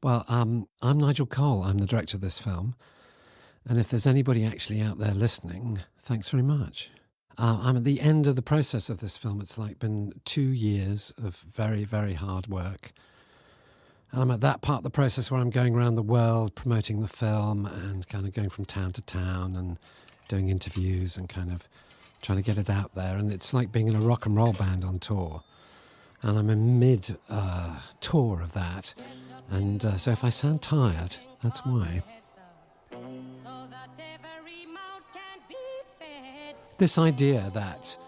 Well, I'm Nigel Cole. I'm the director of this film. And if there's anybody actually out there listening, thanks very much. I'm at the end of the process of this film. It's like been 2 years of very, very hard work. And I'm at that part of the process where I'm going around the world promoting the film and kind of going from town to town and doing interviews and kind of trying to get it out there. And it's like being in a rock and roll band on tour. And I'm in mid-tour of that. And so if I sound tired, that's why. This idea that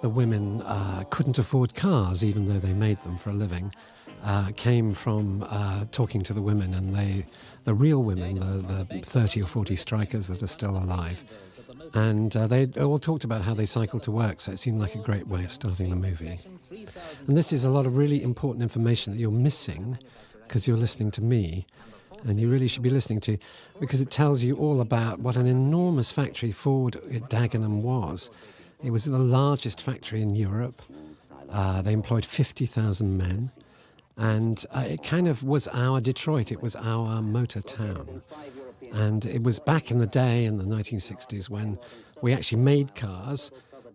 the women couldn't afford cars even though they made them for a living came from talking to the women, and the real women, the 30 or 40 strikers that are still alive. And they all talked about how they cycled to work, so it seemed like a great way of starting the movie. And this is a lot of really important information that you're missing because you're listening to me, and you really should be listening to, because it tells you all about what an enormous factory Ford Dagenham was. It was the largest factory in Europe. They employed 50,000 men, and it kind of was our Detroit. It was our motor town. And it was back in the day, in the 1960s, when we actually made cars,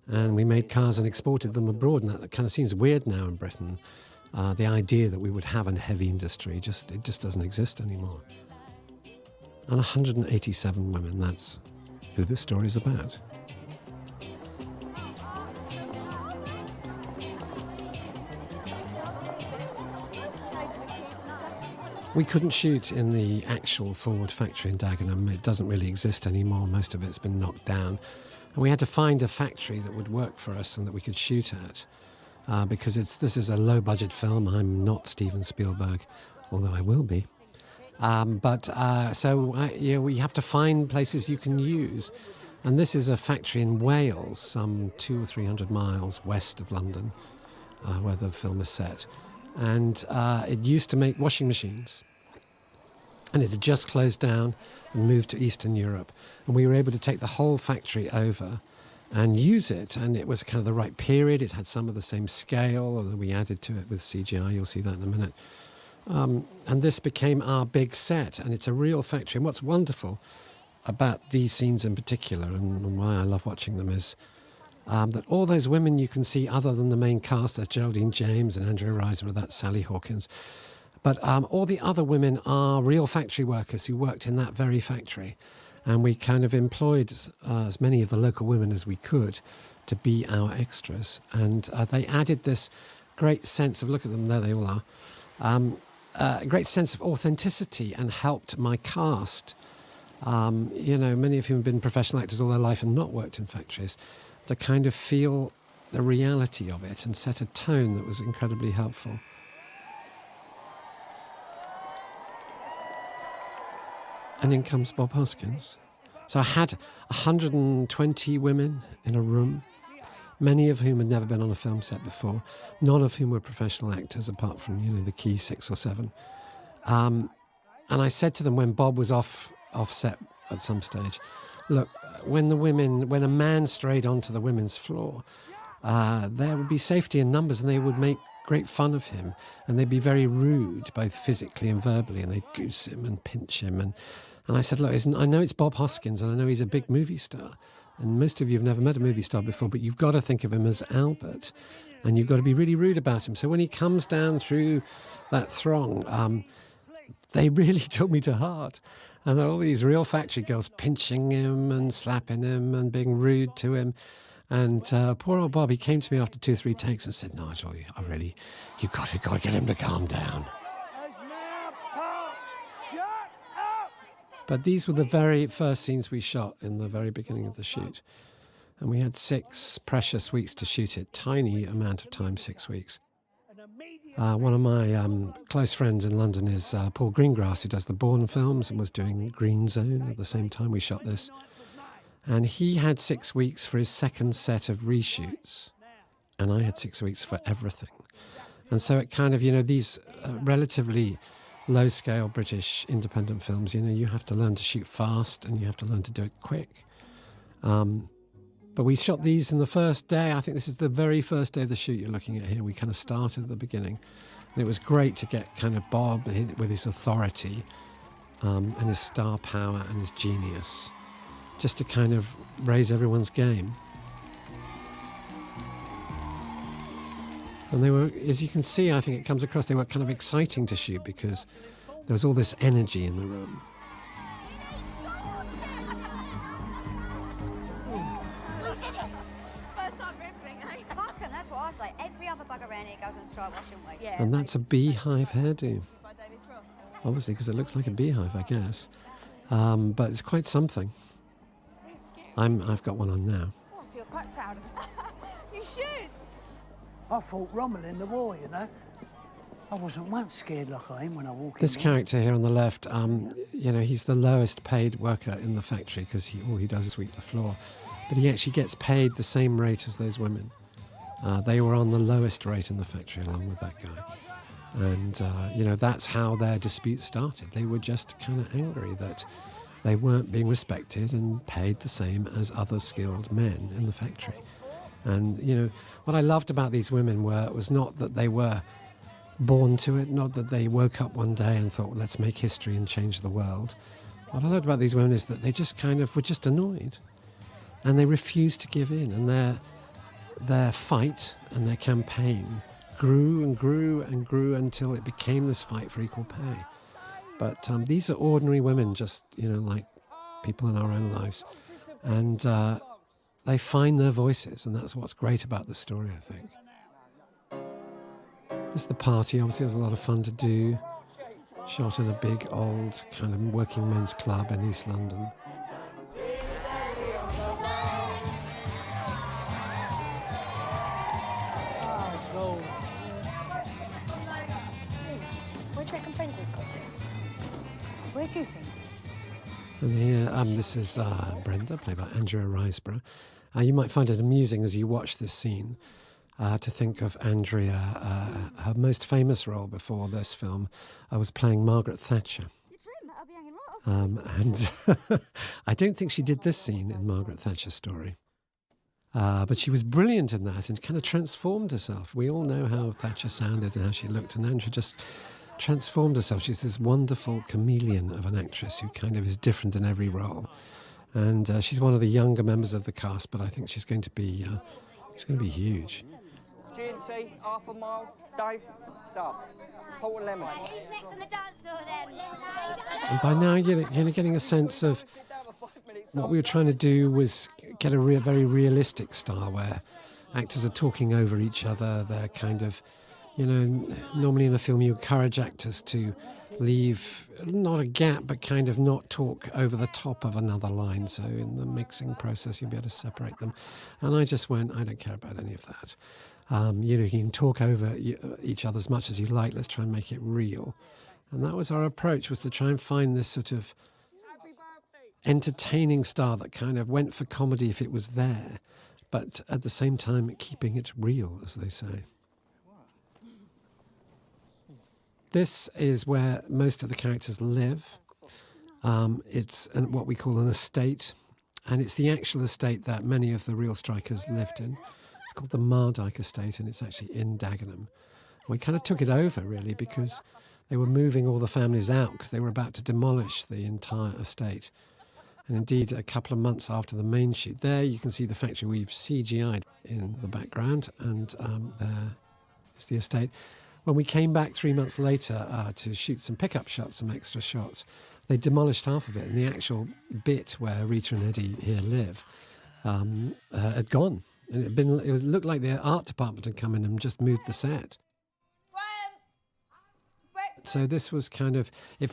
and we made cars and exported them abroad, and that kind of seems weird now in Britain. The idea that we would have a heavy industry, it just doesn't exist anymore. And 187 women, that's who this story is about. We couldn't shoot in the actual Ford factory in Dagenham. It doesn't really exist anymore. Most of it's been knocked down. And we had to find a factory that would work for us and that we could shoot at. Because this is a low-budget film. I'm not Steven Spielberg, although I will be. So we have to find places you can use. And this is a factory in Wales, some 200 or 300 miles west of London, where the film is set. And it used to make washing machines. And it had just closed down and moved to Eastern Europe. And we were able to take the whole factory over and use it, and it was kind of the right period. It had some of the same scale, although we added to it with CGI. You'll see that in a minute. And this became our big set, and it's a real factory. And what's wonderful about these scenes in particular, and why I love watching them, is that all those women you can see, other than the main cast, there's Geraldine James and Andrea Riseborough, that's Sally Hawkins, but all the other women are real factory workers who worked in that very factory. And we kind of employed as many of the local women as we could to be our extras. And they added this great sense of, look at them, there they all are, a great sense of authenticity, and helped my cast, many of whom have been professional actors all their life and not worked in factories, to kind of feel the reality of it and set a tone that was incredibly helpful. And in comes Bob Hoskins. So I had 120 women in a room, many of whom had never been on a film set before, none of whom were professional actors, apart from, the key 6 or 7. And I said to them when Bob was off set at some stage, look, when a man strayed onto the women's floor, there would be safety in numbers, and they would make great fun of him, and they'd be very rude, both physically and verbally, and they'd goose him and pinch him. And I said, look, I know it's Bob Hoskins, and I know he's a big movie star, and most of you have never met a movie star before, but you've got to think of him as Albert, and you've got to be really rude about him. So when he comes down through that throng, they really took me to heart. And there are all these real factory girls pinching him and slapping him and being rude to him. And poor old Bob, he came to me after 2 or 3 takes and said, Nigel, you've got to get him to calm down. But these were the very first scenes we shot in the very beginning of the shoot. And we had 6 precious weeks to shoot it, tiny amount of time, 6 weeks. One of my close friends in London is Paul Greengrass, who does the Bourne films and was doing Green Zone at the same time we shot this. And he had 6 weeks for his second set of reshoots, and I had 6 weeks for everything. And so it kind of, these relatively low-scale British independent films, you have to learn to shoot fast and you have to learn to do it quick. But we shot these in the first day. I think this is the very first day of the shoot you're looking at here. We kind of started at the beginning. And it was great to get kind of Bob with his authority and his star power and his genius, just to kind of raise everyone's game. And they were, as you can see, I think it comes across, they were kind of exciting to shoot because there was all this energy in the room. That's what I say. Every other bug around here goes on strike, why shouldn't we? And that's a beehive hairdo. Obviously, because it looks like a beehive, I guess. But it's quite something. I've got one on now. Oh, I feel quite proud of us. You should. I fought Rommel in the war, you know. I wasn't once scared like I am when I walk in. This character here on the left, he's the lowest paid worker in the factory because all he does is sweep the floor. But he actually gets paid the same rate as those women. They were on the lowest rate in the factory along with that guy. And, that's how their dispute started. They were just kind of angry that they weren't being respected and paid the same as other skilled men in the factory. And, what I loved about these women was not that they were born to it, not that they woke up one day and thought, well, let's make history and change the world. What I loved about these women is that they just kind of were just annoyed. And they refused to give in. And their fight and their campaign grew and grew and grew until it became this fight for equal pay. But these are ordinary women, just, like people in our own lives. And they find their voices, and that's what's great about the story, I think. This is the party. Obviously, it was a lot of fun to do. Shot in a big, old kind of working men's club in East London. Where do you think? And here, this is Brenda, played by Andrea Riseborough. You might find it amusing as you watch this scene to think of Andrea. Her most famous role before this film was playing Margaret Thatcher. And I don't think she did this scene in Margaret Thatcher's story. But she was brilliant in that and kind of transformed herself. We all know how Thatcher sounded and how she looked, and Andrea just transformed herself. She's this wonderful chameleon of an actress who kind of is different in every role. And she's one of the younger members of the cast, but I think she's going to be huge. GNC, half a mile, Dave, it's up. Port and lemon. Who's next on the dance floor then? And by now you're getting a sense of what we were trying to do was get a very realistic style where actors are talking over each other. They're kind of, normally in a film you encourage actors to leave not a gap but kind of not talk over the top of another line, so in the mixing process you'll be able to separate them. And I just went, I don't care about any of that. You can talk over each other as much as you like, let's try and make it real. And that was our approach, was to try and find this sort of entertaining style that kind of went for comedy if it was there, but at the same time keeping it real, as they say. This is where most of the characters live. It's what we call an estate, and it's the actual estate that many of the real strikers lived in. It's called the Mardyke Estate, and it's actually in Dagenham. We kind of took it over, really, because they were moving all the families out because they were about to demolish the entire estate. And indeed, a couple of months after the main shoot, there you can see the factory we've CGI'd in the background, and there is the estate. When we came back 3 months later to shoot some pickup shots, some extra shots, they demolished half of it, and the actual bit where Rita and Eddie here live had gone. And it looked like the art department had come in and just moved the set. So this was kind of, it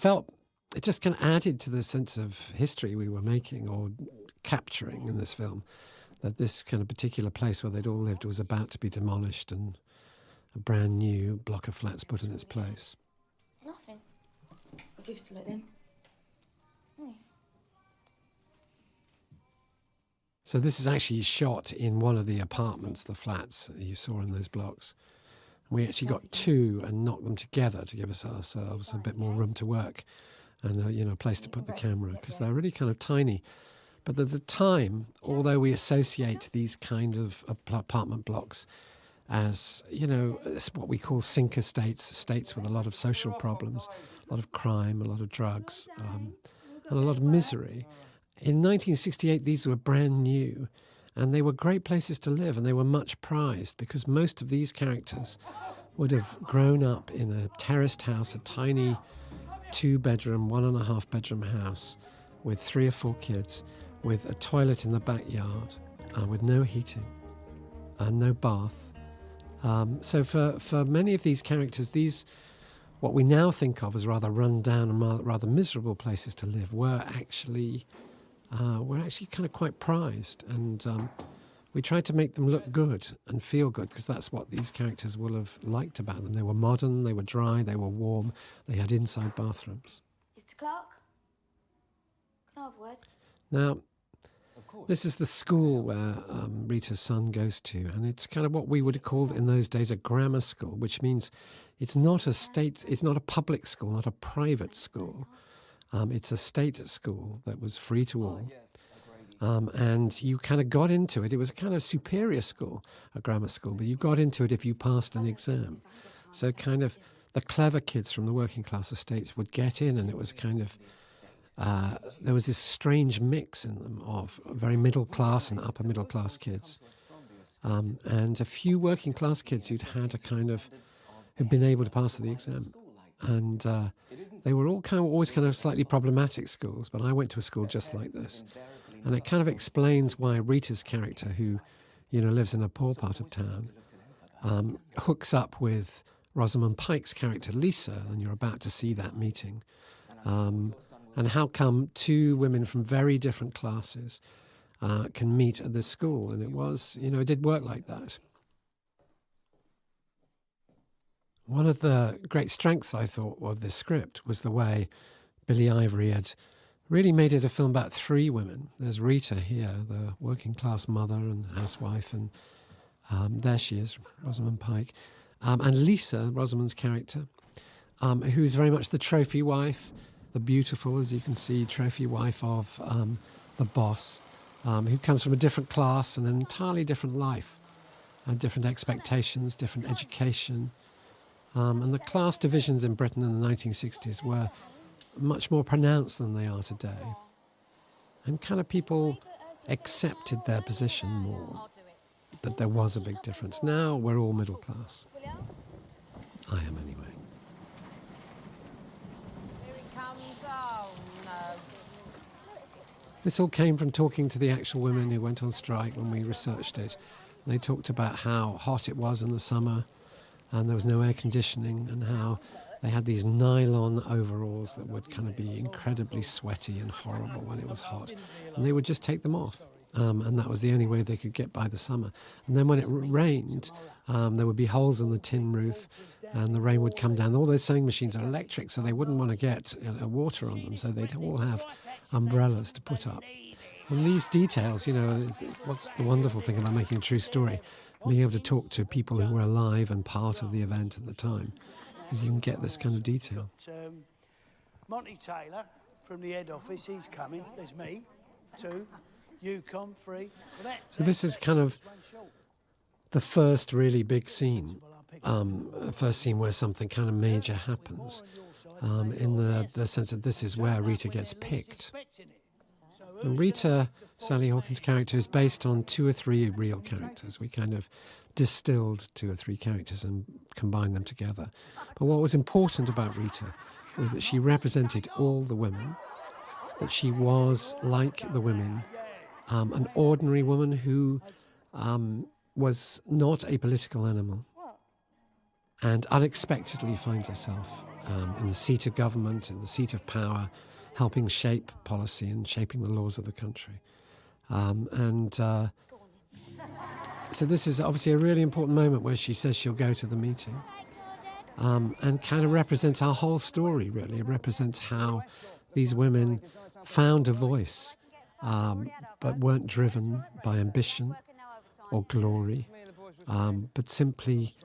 just kind of added to the sense of history we were making or capturing in this film, that this kind of particular place where they'd all lived was about to be demolished and a brand new block of flats put in its place. Nothing. I'll give us a look then. So this is actually shot in one of the apartments, the flats that you saw in those blocks. We actually got two and knocked them together to give ourselves a bit more room to work and a place to put the camera, because they're really kind of tiny. But at the time, although we associate these kind of apartment blocks as, it's what we call sinker states, states with a lot of social problems, a lot of crime, a lot of drugs, and a lot of misery. In 1968, these were brand new, and they were great places to live, and they were much prized because most of these characters would have grown up in a terraced house, a tiny 2-bedroom, 1.5-bedroom house with 3 or 4 kids, with a toilet in the backyard, with no heating, no bath. So for many of these characters, these, what we now think of as rather run down and rather miserable places to live, were actually kind of quite prized, and we tried to make them look good and feel good because that's what these characters will have liked about them. They were modern, they were dry, they were warm, they had inside bathrooms. Mr. Clark? Can I have a word? Now, this is the school where Rita's son goes to, and it's kind of what we would have called in those days a grammar school, which means it's not a public school, not a private school. It's a state school that was free to all. And you kind of got into it. It was a kind of superior school, a grammar school, but you got into it if you passed an exam. So kind of the clever kids from the working class estates would get in, and it was kind of, there was this strange mix in them of very middle class and upper middle class kids. And a few working class kids who'd been able to pass the exam. And they were all always slightly problematic schools, but I went to a school just like this. And it kind of explains why Rita's character, who, lives in a poor part of town, hooks up with Rosamund Pike's character, Lisa, and you're about to see that meeting. And how come 2 women from very different classes can meet at this school. And it was, it did work like that. One of the great strengths, I thought, of this script was the way Billy Ivory had really made it a film about 3 women. There's Rita here, the working class mother and housewife, and there she is, Rosamund Pike. And Lisa, Rosamund's character, who's very much the trophy wife, the beautiful, as you can see, trophy wife of the boss, who comes from a different class and an entirely different life, different expectations, different education. And the class divisions in Britain in the 1960s were much more pronounced than they are today. And kind of people accepted their position more, that there was a big difference. Now we're all middle class. I am anyway. Here he comes. Oh, no. This all came from talking to the actual women who went on strike when we researched it. They talked about how hot it was in the summer, and there was no air conditioning, and how they had these nylon overalls that would kind of be incredibly sweaty and horrible when it was hot, and they would just take them off, and that was the only way they could get by the summer. And then when it rained, there would be holes in the tin roof, and the rain would come down. All those sewing machines are electric, so they wouldn't want to get water on them, so they'd all have umbrellas to put up. And these details, what's the wonderful thing about making a true story? Being able to talk to people who were alive and part of the event at the time, because you can get this kind of detail. Monty Taylor from the head office, he's coming. There's me, 2. You come, 3. So this is kind of the first really big scene, first scene where something kind of major happens, in the sense that this is where Rita gets picked. And Rita, Sally Hawkins' character, is based on 2 or 3 real characters. We kind of distilled 2 or 3 characters and combined them together. But what was important about Rita was that she represented all the women, that she was like the women, an ordinary woman who was not a political animal and unexpectedly finds herself in the seat of government, in the seat of power, helping shape policy and shaping the laws of the country. So this is obviously a really important moment where she says she'll go to the meeting, and kind of represents our whole story, really. It represents how these women found a voice, but weren't driven by ambition or glory, but simply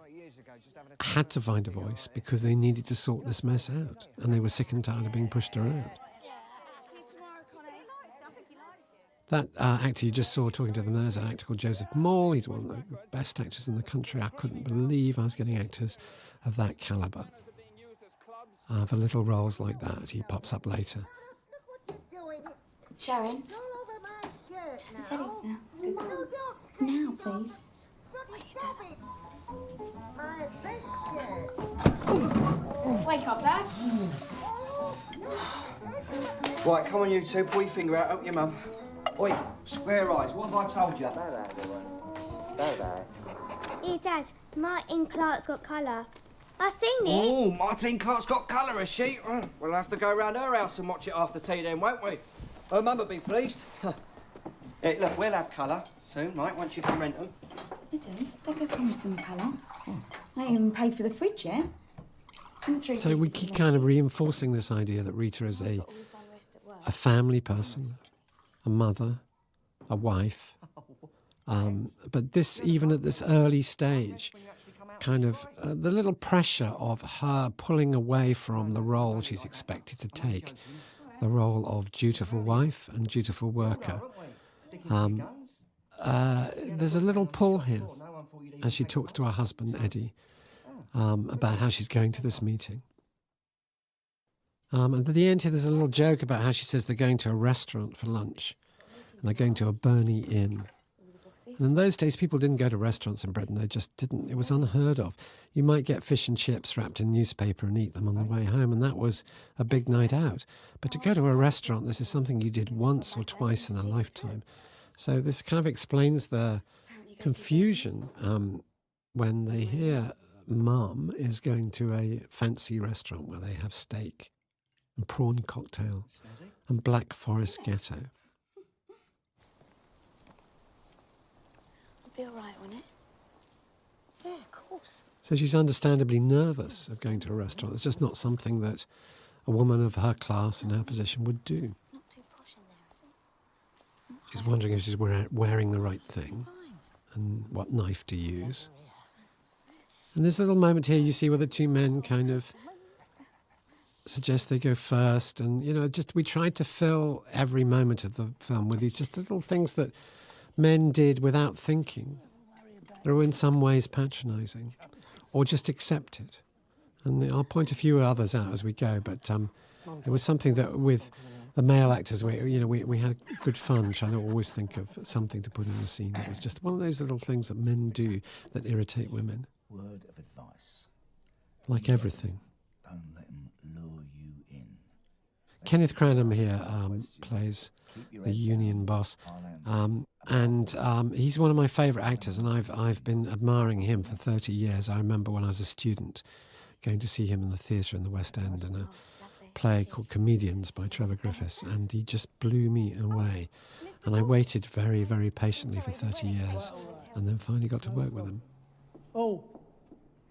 had to find a voice because they needed to sort this mess out, and they were sick and tired of being pushed around. That actor you just saw talking to them there is an actor called Joseph Maul. He's one of the best actors in the country. I couldn't believe I was getting actors of that calibre. For little roles like that, he pops up later. Sharon? Turn the telly now. It's good. Now, please. Wait, Dad. Wake up, Dad. Right, come on, you two. Pull your finger out. Help your mum. Oi, square eyes. What have I told you? Hey, Dad, Martin Clark's got colour. I've seen it. Oh, Martine Clark's got colour, has she? We'll have to go round her house and watch it after tea then, won't we? Her mum'll be pleased. Hey, look, we'll have colour soon, right, once you can rent them. I don't go promise them colour. I ain't even paid for the fridge yet. So we keep kind of reinforcing this idea that Rita is a family person, a mother, a wife. But this, even at this early stage, kind of the little pressure of her pulling away from the role she's expected to take, the role of dutiful wife and dutiful worker. There's a little pull here as she talks to her husband, Eddie, about how she's going to this meeting. And at the end here, there's a little joke about how she says they're going to a restaurant for lunch and they're going to a Burney Inn. And in those days, people didn't go to restaurants in Britain. They just didn't. It was unheard of. You might get fish and chips wrapped in newspaper and eat them on the way home, and that was a big night out. But to go to a restaurant, this is something you did once or twice in a lifetime. So this kind of explains the confusion when they hear Mum is going to a fancy restaurant where they have steak and prawn cocktail and Black Forest Ghetto. Be all right, won't it? Yeah, of course. So she's understandably nervous of going to a restaurant. It's just not something that a woman of her class and her position would do. It's not too posh in there, is it? She's wondering if she's wearing the right thing and what knife to use. And this little moment here, you see where the two men kind of suggest they go first. And, you know, just we tried to fill every moment of the film with these just little things that men did without thinking. They were in some ways patronising or just accepted. And I'll point a few others out as we go, but it was something that with the male actors, we had good fun trying to always think of something to put in the scene. It was just one of those little things that men do that irritate women. Word of advice. Like everything. Don't let them lure you in. Kenneth Cranham here plays the union boss. And he's one of my favourite actors, and I've been admiring him for 30 years. I remember when I was a student going to see him in the theatre in the West End in a play called Comedians by Trevor Griffiths, and he just blew me away. And I waited very, very patiently for 30 years and then finally got to work with him. Oh,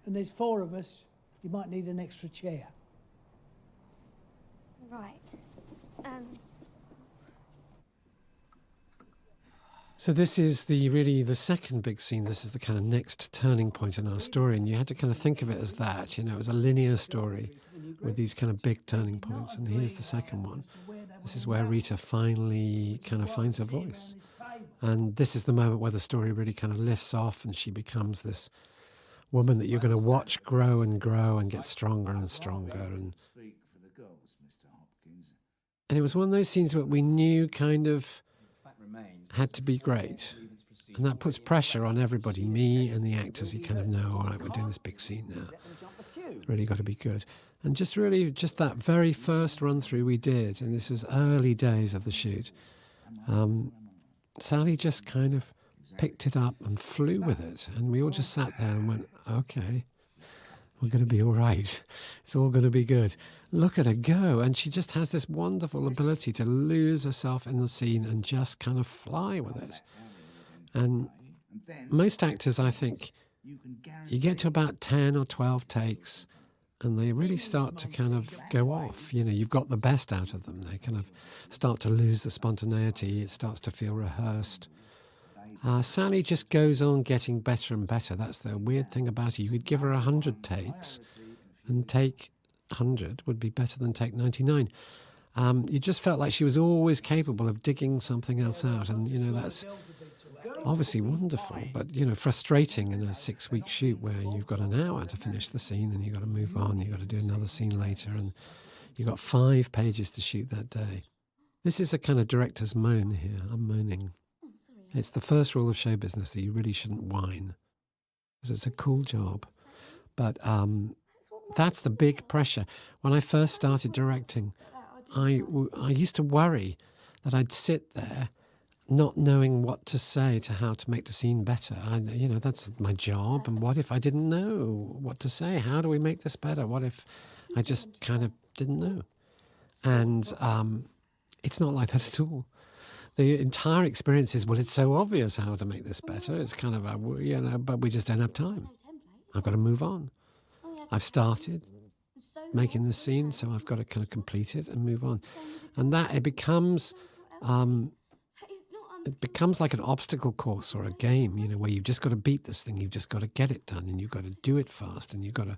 and there's 4 of us. You might need an extra chair. Right. So this is really the second big scene. This is the kind of next turning point in our story, and you had to kind of think of it as that. You know, it was a linear story with these kind of big turning points, and here's the second one. This is where Rita finally kind of finds her voice, and this is the moment where the story really kind of lifts off, and she becomes this woman that you're going to watch grow and grow and get stronger and stronger. And it was one of those scenes where we knew kind of had to be great, and that puts pressure on everybody, me and the actors. You kind of know, all right, we're doing this big scene now, really got to be good. And just that very first run through we did, and this was early days of the shoot, Sally just kind of picked it up and flew with it, and we all just sat there and went, okay, we're going to be all right, it's all going to be good. Look at her go. And she just has this wonderful ability to lose herself in the scene and just kind of fly with it. And most actors, I think, you get to about 10 or 12 takes and they really start to kind of go off. You know, you've got the best out of them. They kind of start to lose the spontaneity. It starts to feel rehearsed. Sally just goes on getting better and better. That's the weird thing about it. You could give her 100 takes and take 100 would be better than take 99. you just felt like she was always capable of digging something else out. And, that's obviously wonderful, but, frustrating in a 6-week shoot where you've got an hour to finish the scene and you've got to move on, you've got to do another scene later, and you've got 5 pages to shoot that day. This is a kind of director's moan here. I'm moaning. It's the first rule of show business that you really shouldn't whine, because it's a cool job. But that's the big pressure. When I first started directing, I used to worry that I'd sit there not knowing what to say to how to make the scene better. That's my job. And what if I didn't know what to say? How do we make this better? What if I just kind of didn't know? And it's not like that at all. The entire experience is, well, it's so obvious how to make this better. It's kind of, but we just don't have time. I've got to move on. I've started making the scene, so I've got to kind of complete it and move on. And that, it becomes like an obstacle course or a game, where you've just got to beat this thing, you've just got to get it done, and you've got to do it fast, and you've got to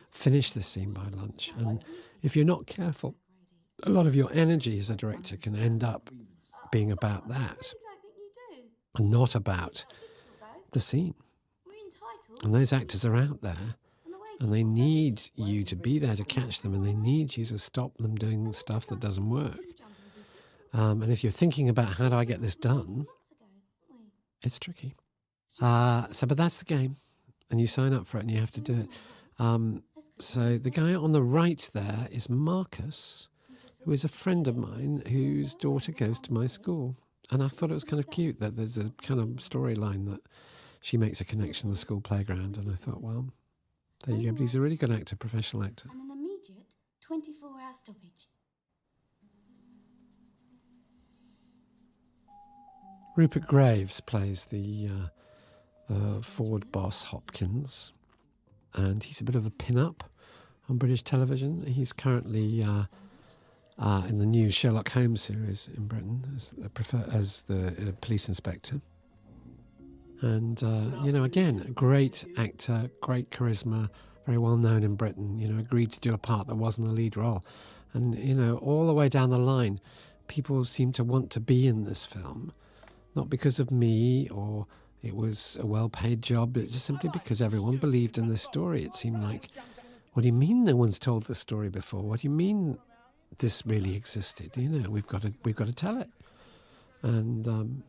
finish the scene by lunch. And if you're not careful, a lot of your energy as a director can end up being about that and not about the scene. And those actors are out there, and they need you to be there to catch them, and they need you to stop them doing stuff that doesn't work. And if you're thinking about how do I get this done, it's tricky. But that's the game, and you sign up for it and you have to do it. So the guy on the right there is Marcus, who is a friend of mine whose daughter goes to my school. And I thought it was kind of cute that there's a kind of storyline that she makes a connection to the school playground. And I thought, well, there you go. But he's a really good actor, professional actor. And an immediate 24-hour stoppage. Rupert Graves plays the Ford boss Hopkins, and he's a bit of a pin-up on British television. He's currently in the new Sherlock Holmes series in Britain as the police inspector. And, again, a great actor, great charisma, very well known in Britain, agreed to do a part that wasn't a lead role. And, all the way down the line, people seem to want to be in this film. Not because of me or it was a well-paid job, but just simply because everyone believed in this story. It seemed like, what do you mean no one's told this story before? What do you mean this really existed? We've got to tell it. And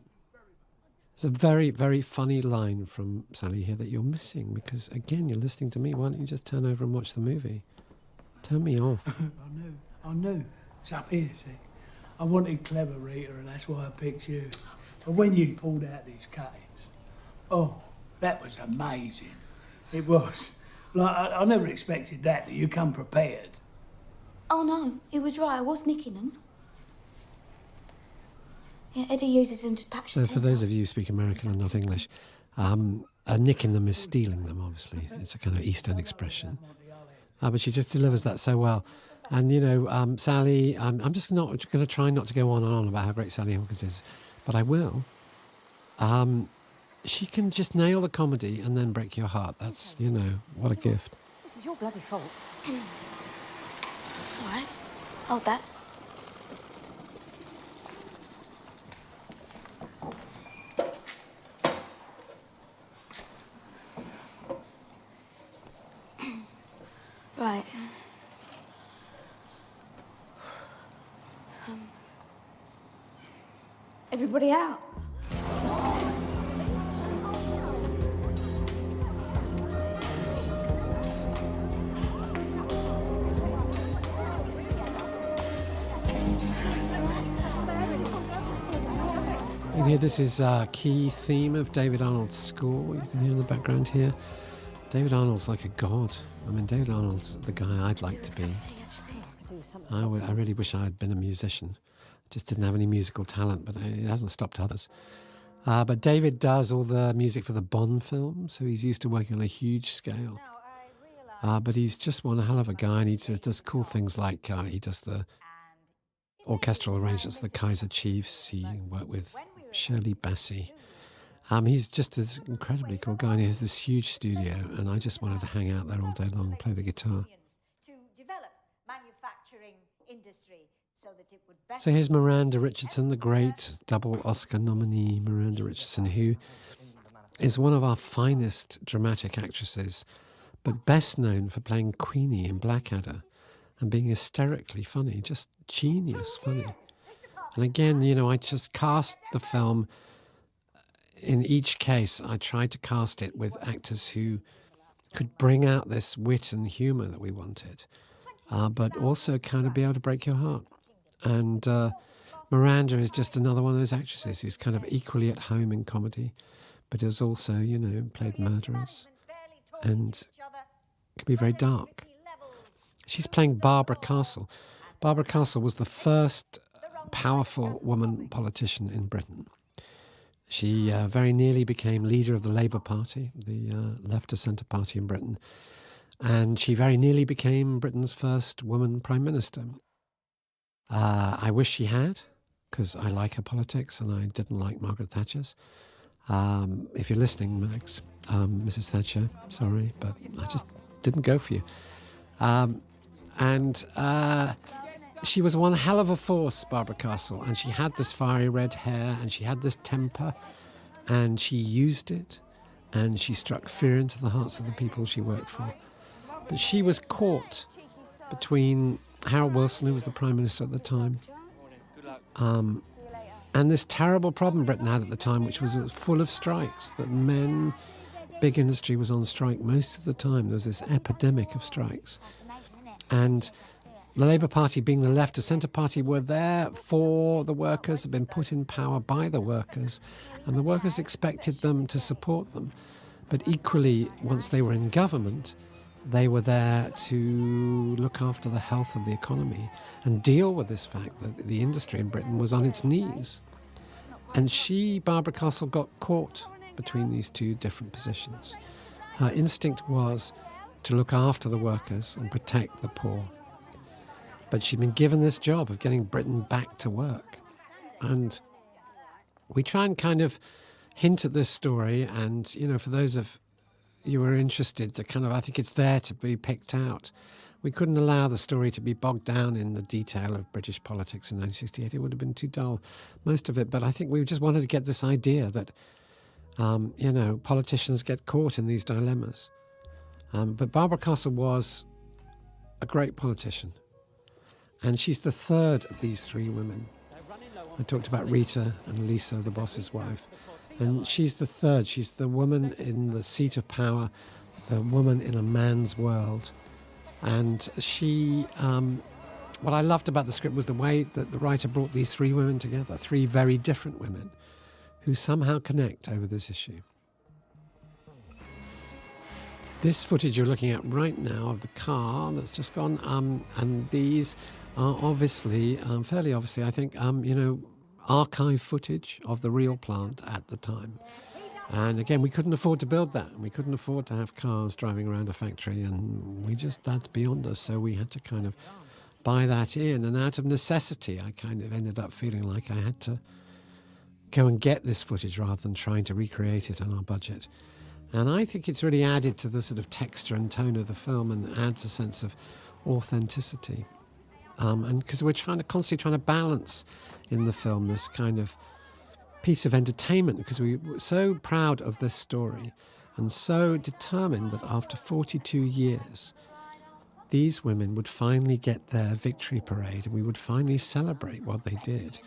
it's a very, very funny line from Sally here that you're missing because, again, you're listening to me. Why don't you just turn over and watch the movie? Turn me off. I knew. It's up here, see. I wanted clever Rita, and that's why I picked you. But when you pulled out these cuttings, that was amazing. It was. Like, I never expected that you come prepared. Oh, no, it was right. I was nicking them. Yeah, Eddie uses them to patch the So for those of you who speak American and not English, nicking them is stealing them, obviously. It's a kind of East End expression. But she just delivers that so well. And, Sally, I'm just not going to try not to go on and on about how great Sally Hawkins is, but I will. She can just nail the comedy and then break your heart. That's, what a gift. This is your bloody fault. All right, hold that. Right. Everybody out. You can hear this is a key theme of David Arnold's score. You can hear in the background here. David Arnold's like a god. I mean, David Arnold's the guy I'd like to be. I really wish I had been a musician. Just didn't have any musical talent, but it hasn't stopped others. But David does all the music for the Bond film, so he's used to working on a huge scale. But he's just one hell of a guy, and he does cool things like he does the orchestral arrangements for the Kaiser Chiefs. He worked with Shirley Bassey. He's just this incredibly cool guy, and he has this huge studio, and I just wanted to hang out there all day long and play the guitar. To develop manufacturing industry so that it would better... So here's Miranda Richardson, the great double Oscar nominee Miranda Richardson, who is one of our finest dramatic actresses, but best known for playing Queenie in Blackadder and being hysterically funny, just genius funny. And again, you know, I just cast the film. In each case, I tried to cast it with actors who could bring out this wit and humour that we wanted, but also kind of be able to break your heart. And Miranda is just another one of those actresses who's kind of equally at home in comedy, but has also, you know, played murderers and can be very dark. She's playing Barbara Castle. Barbara Castle was the first powerful woman politician in Britain. She very nearly became leader of the Labour Party, the left-of-centre party in Britain, and she very nearly became Britain's first woman Prime Minister. I wish she had, because I like her politics and I didn't like Margaret Thatcher's. If you're listening, Max, Mrs. Thatcher, sorry, but I just didn't go for you. She was one hell of a force, Barbara Castle, and she had this fiery red hair and she had this temper and she used it and she struck fear into the hearts of the people she worked for. But she was caught between Harold Wilson, who was the Prime Minister at the time, and this terrible problem Britain had at the time, which was full of strikes, that big industry was on strike most of the time. There was this epidemic of strikes. And the Labour Party, being the left-of-centre party, were there for the workers, had been put in power by the workers, and the workers expected them to support them. But equally, once they were in government, they were there to look after the health of the economy and deal with this fact that the industry in Britain was on its knees. And Barbara Castle, got caught between these two different positions. Her instinct was to look after the workers and protect the poor. But she'd been given this job of getting Britain back to work. And we try and kind of hint at this story, and, you know, for those of you who are interested, I think it's there to be picked out. We couldn't allow the story to be bogged down in the detail of British politics in 1968. It would have been too dull, most of it. But I think we just wanted to get this idea that, politicians get caught in these dilemmas. But Barbara Castle was a great politician. And she's the third of these three women. I talked about Rita and Lisa, the boss's wife. And she's the third. She's the woman in the seat of power, the woman in a man's world. And she, what I loved about the script was the way that the writer brought these three women together, three very different women who somehow connect over this issue. This footage you're looking at right now of the car that's just gone, and these are obviously, fairly obviously, I think, archive footage of the real plant at the time. And again, we couldn't afford to build that. We couldn't afford to have cars driving around a factory, and that's beyond us. So we had to kind of buy that in. And out of necessity, I kind of ended up feeling like I had to go and get this footage rather than trying to recreate it on our budget. And I think it's really added to the sort of texture and tone of the film and adds a sense of authenticity. And because we're constantly trying to balance in the film this kind of piece of entertainment, because we were so proud of this story and so determined that after 42 years, these women would finally get their victory parade and we would finally celebrate what they did,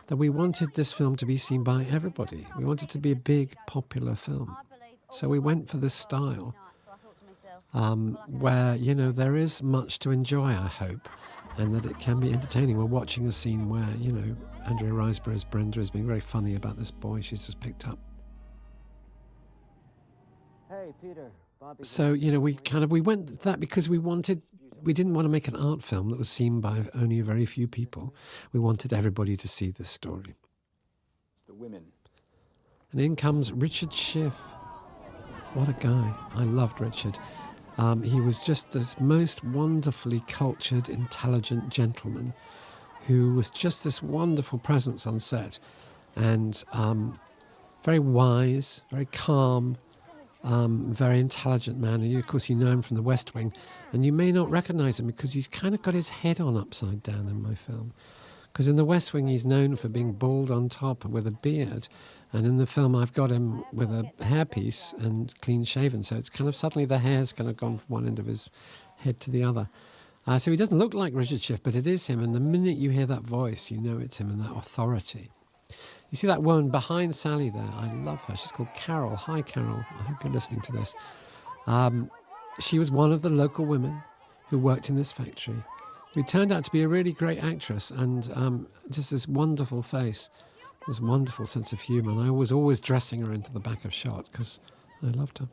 that we wanted this film to be seen by everybody. We wanted it to be a big, popular film. So we went for this style where, there is much to enjoy, I hope, and that it can be entertaining. We're watching a scene where, Andrea Riseborough as Brenda is being very funny about this boy she's just picked up. Hey, Peter. Bobby. So, we went to that because we didn't want to make an art film that was seen by only a very few people. We wanted everybody to see this story. It's the women. And in comes Richard Schiff. What a guy. I loved Richard. He was just this most wonderfully cultured, intelligent gentleman who was just this wonderful presence on set, and very wise, very calm, very intelligent man. And of course, you know him from The West Wing, and you may not recognise him because he's kind of got his head on upside down in my film. Because in The West Wing, he's known for being bald on top with a beard, and in the film, I've got him with a hairpiece and clean shaven. So it's kind of suddenly the hair's kind of gone from one end of his head to the other. So he doesn't look like Richard Schiff, but it is him. And the minute you hear that voice, you know it's him and that authority. You see that woman behind Sally there? I love her. She's called Carol. Hi, Carol. I hope you're listening to this. She was one of the local women who worked in this factory, who turned out to be a really great actress and just this wonderful face, this wonderful sense of humour. And I was always dressing her into the back of shot because I loved her.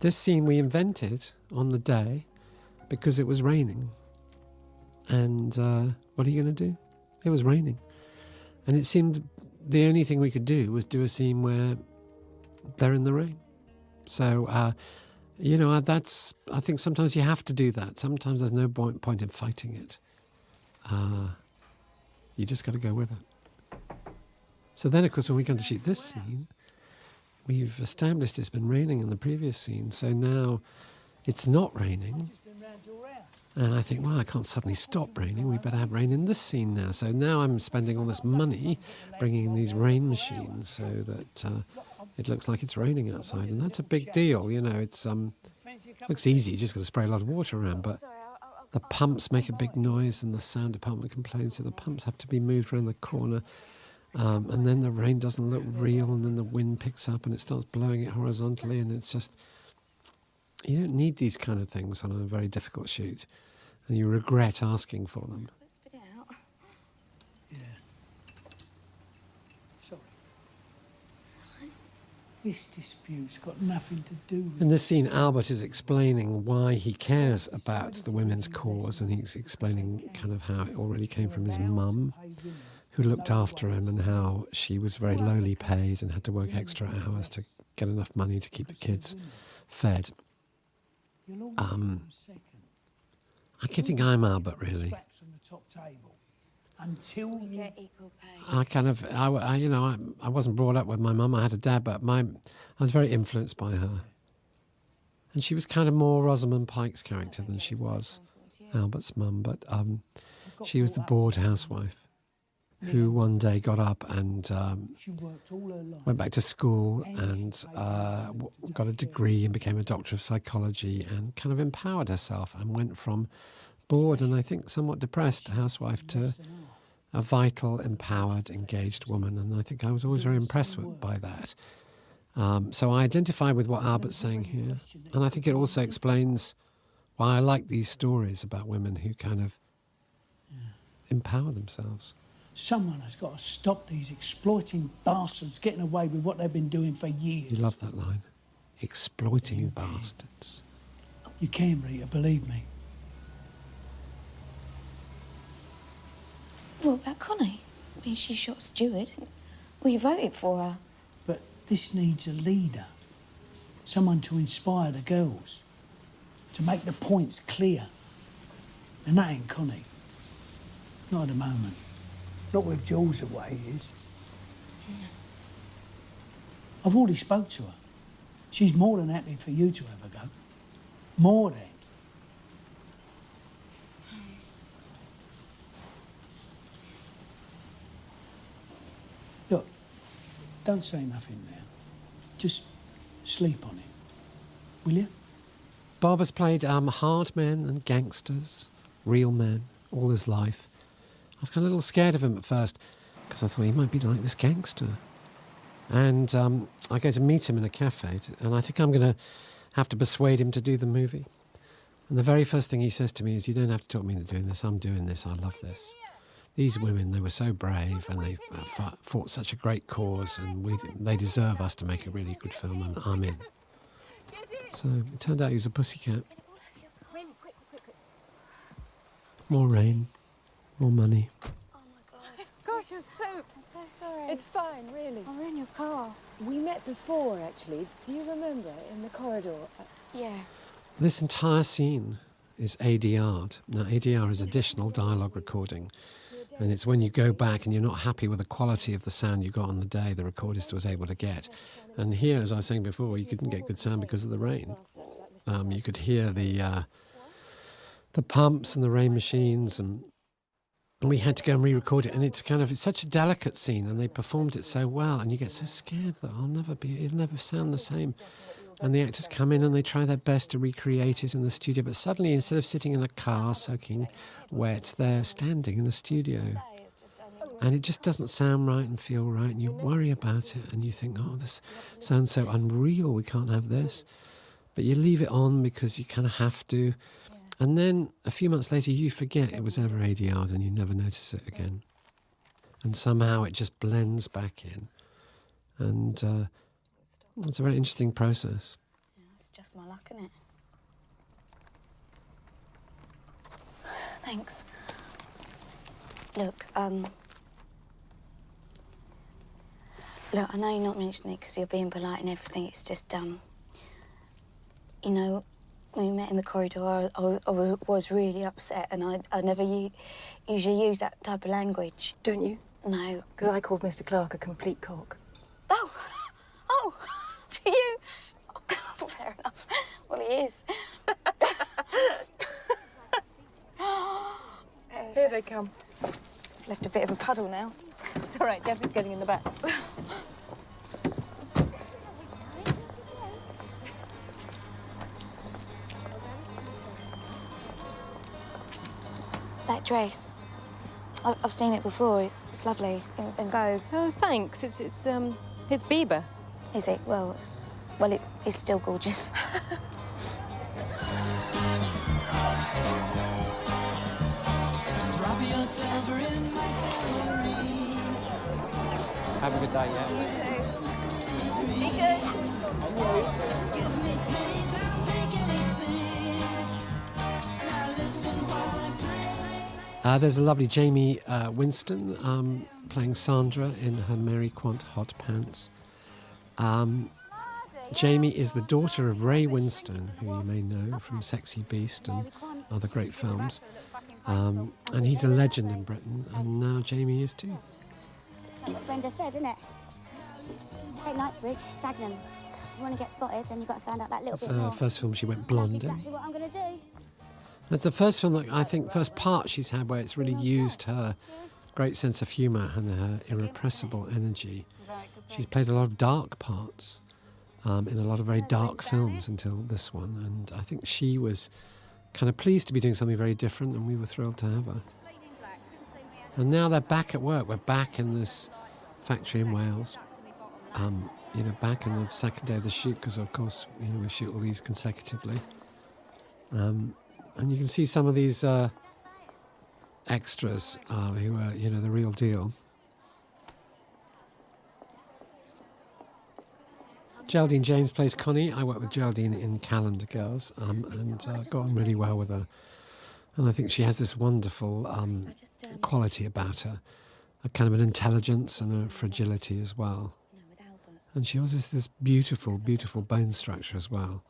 This scene we invented on the day because it was raining. And what are you going to do? It was raining. And it seemed the only thing we could do was do a scene where they're in the rain. So, I think sometimes you have to do that. Sometimes there's no point in fighting it. You just got to go with it. So then, of course, when we come to shoot this scene, we've established it's been raining in the previous scene. So now it's not raining. And I think, well, I can't suddenly stop raining. We better have rain in this scene now. So now I'm spending all this money bringing in these rain machines so that it looks like it's raining outside. And that's a big deal, you know. It's looks easy, you just got to spray a lot of water around. But the pumps make a big noise and the sound department complains. So the pumps have to be moved around the corner. And then the rain doesn't look real, and then the wind picks up and it starts blowing it horizontally. And it's just, you don't need these kind of things on a very difficult shoot. And you regret asking for them. Let's spit it out. Yeah. Sorry. This dispute's got nothing to do with... In this scene, Albert is explaining why he cares about the women's cause, and he's explaining kind of how it all really came from his mum, who looked after him, and how she was very lowly paid and had to work extra hours to get enough money to keep the kids fed. I can think I'm Albert, really. I wasn't brought up with my mum. I had a dad, but I was very influenced by her. And she was kind of more Rosamund Pike's character than she was Albert's mum, but she was the bored housewife who one day got up and went back to school and got a degree and became a doctor of psychology and kind of empowered herself and went from bored and I think somewhat depressed housewife to a vital, empowered, engaged woman. And I think I was always very impressed by that. So I identify with what Albert's saying here. And I think it also explains why I like these stories about women who kind of empower themselves. Someone has got to stop these exploiting bastards getting away with what they've been doing for years. You love that line. Exploiting bastards. You can, Rita, believe me. What about Connie? I mean, she shot Stuart. We voted for her. But this needs a leader. Someone to inspire the girls. To make the points clear. And that ain't Connie. Not at the moment. Not with Jules away, he is. No. I've already spoke to her. She's more than happy for you to have a go. More than. Look, don't say nothing now. Just sleep on it. Will you? Bob has played hard men and gangsters, real men, all his life. I was kind of a little scared of him at first because I thought he might be like this gangster. And I go to meet him in a cafe and I think I'm going to have to persuade him to do the movie. And the very first thing he says to me is, you don't have to talk me into doing this, I'm doing this, I love this. These women, they were so brave and they fought such a great cause and they deserve us to make a really good film and I'm in. So it turned out he was a pussycat. More rain. More money. Oh my God. Gosh, you're soaked. I'm so sorry. It's fine, really. We're in your car. We met before, actually. Do you remember? In the corridor? Yeah. This entire scene is ADR'd. Now, ADR is additional dialogue recording. And it's when you go back and you're not happy with the quality of the sound you got on the day the recordist was able to get. And here, as I was saying before, you couldn't get good sound because of the rain. You could hear the pumps and the rain machines, and we had to go and re-record it. And it's such a delicate scene, and they performed it so well, and you get so scared that it'll never sound the same. And the actors come in and they try their best to recreate it in the studio, but suddenly, instead of sitting in a car soaking wet, they're standing in a studio. And it just doesn't sound right and feel right, and you worry about it, and you think, oh, this sounds so unreal, we can't have this. But you leave it on because you kind of have to. And then a few months later, you forget it was ever ADR'd and you never notice it again. And somehow it just blends back in. And it's a very interesting process. Yeah, it's just my luck, isn't it? Thanks. Look, I know you're not mentioning it because you're being polite and everything. It's just, you know, when we met in the corridor, I was really upset, and I never usually use that type of language. Don't you? No. Because I called Mr. Clark a complete cock. Oh, do you? Oh, fair enough. Well, he is. Here they come. Left a bit of a puddle now. It's all right, Jeff is getting in the back. That dress. I've seen it before. It's lovely. In Vogue. Oh, thanks. It's Bieber. Is it? Well, it is still gorgeous. Have a good day, yeah? You too. Be good. There's a lovely Jaime Winstone playing Sandra in her Mary Quant hot pants. Jaime is the daughter of Ray Winstone, who you may know from Sexy Beast and other great films. And he's a legend in Britain, and now Jaime is too. That's what Brenda said, isn't it? St. Knightsbridge, Dagenham. If you want to get spotted, then you've got to stand out that little It's bit more. the first film she went blonde That's in. exactly what I'm going to do. It's the first film that I think, first part she's had where it's really used her great sense of humour and her irrepressible energy. She's played a lot of dark parts in a lot of very dark films until this one, and I think she was kind of pleased to be doing something very different, and we were thrilled to have her. And now they're back at work. We're back in this factory in Wales, back in the second day of the shoot, because of course, we shoot all these consecutively. And you can see some of these extras who are, the real deal. Geraldine James plays Connie. I worked with Geraldine in Calendar Girls and got on really well with her. And I think she has this wonderful quality about her, a kind of an intelligence and a fragility as well. And she also has this beautiful, beautiful bone structure as well.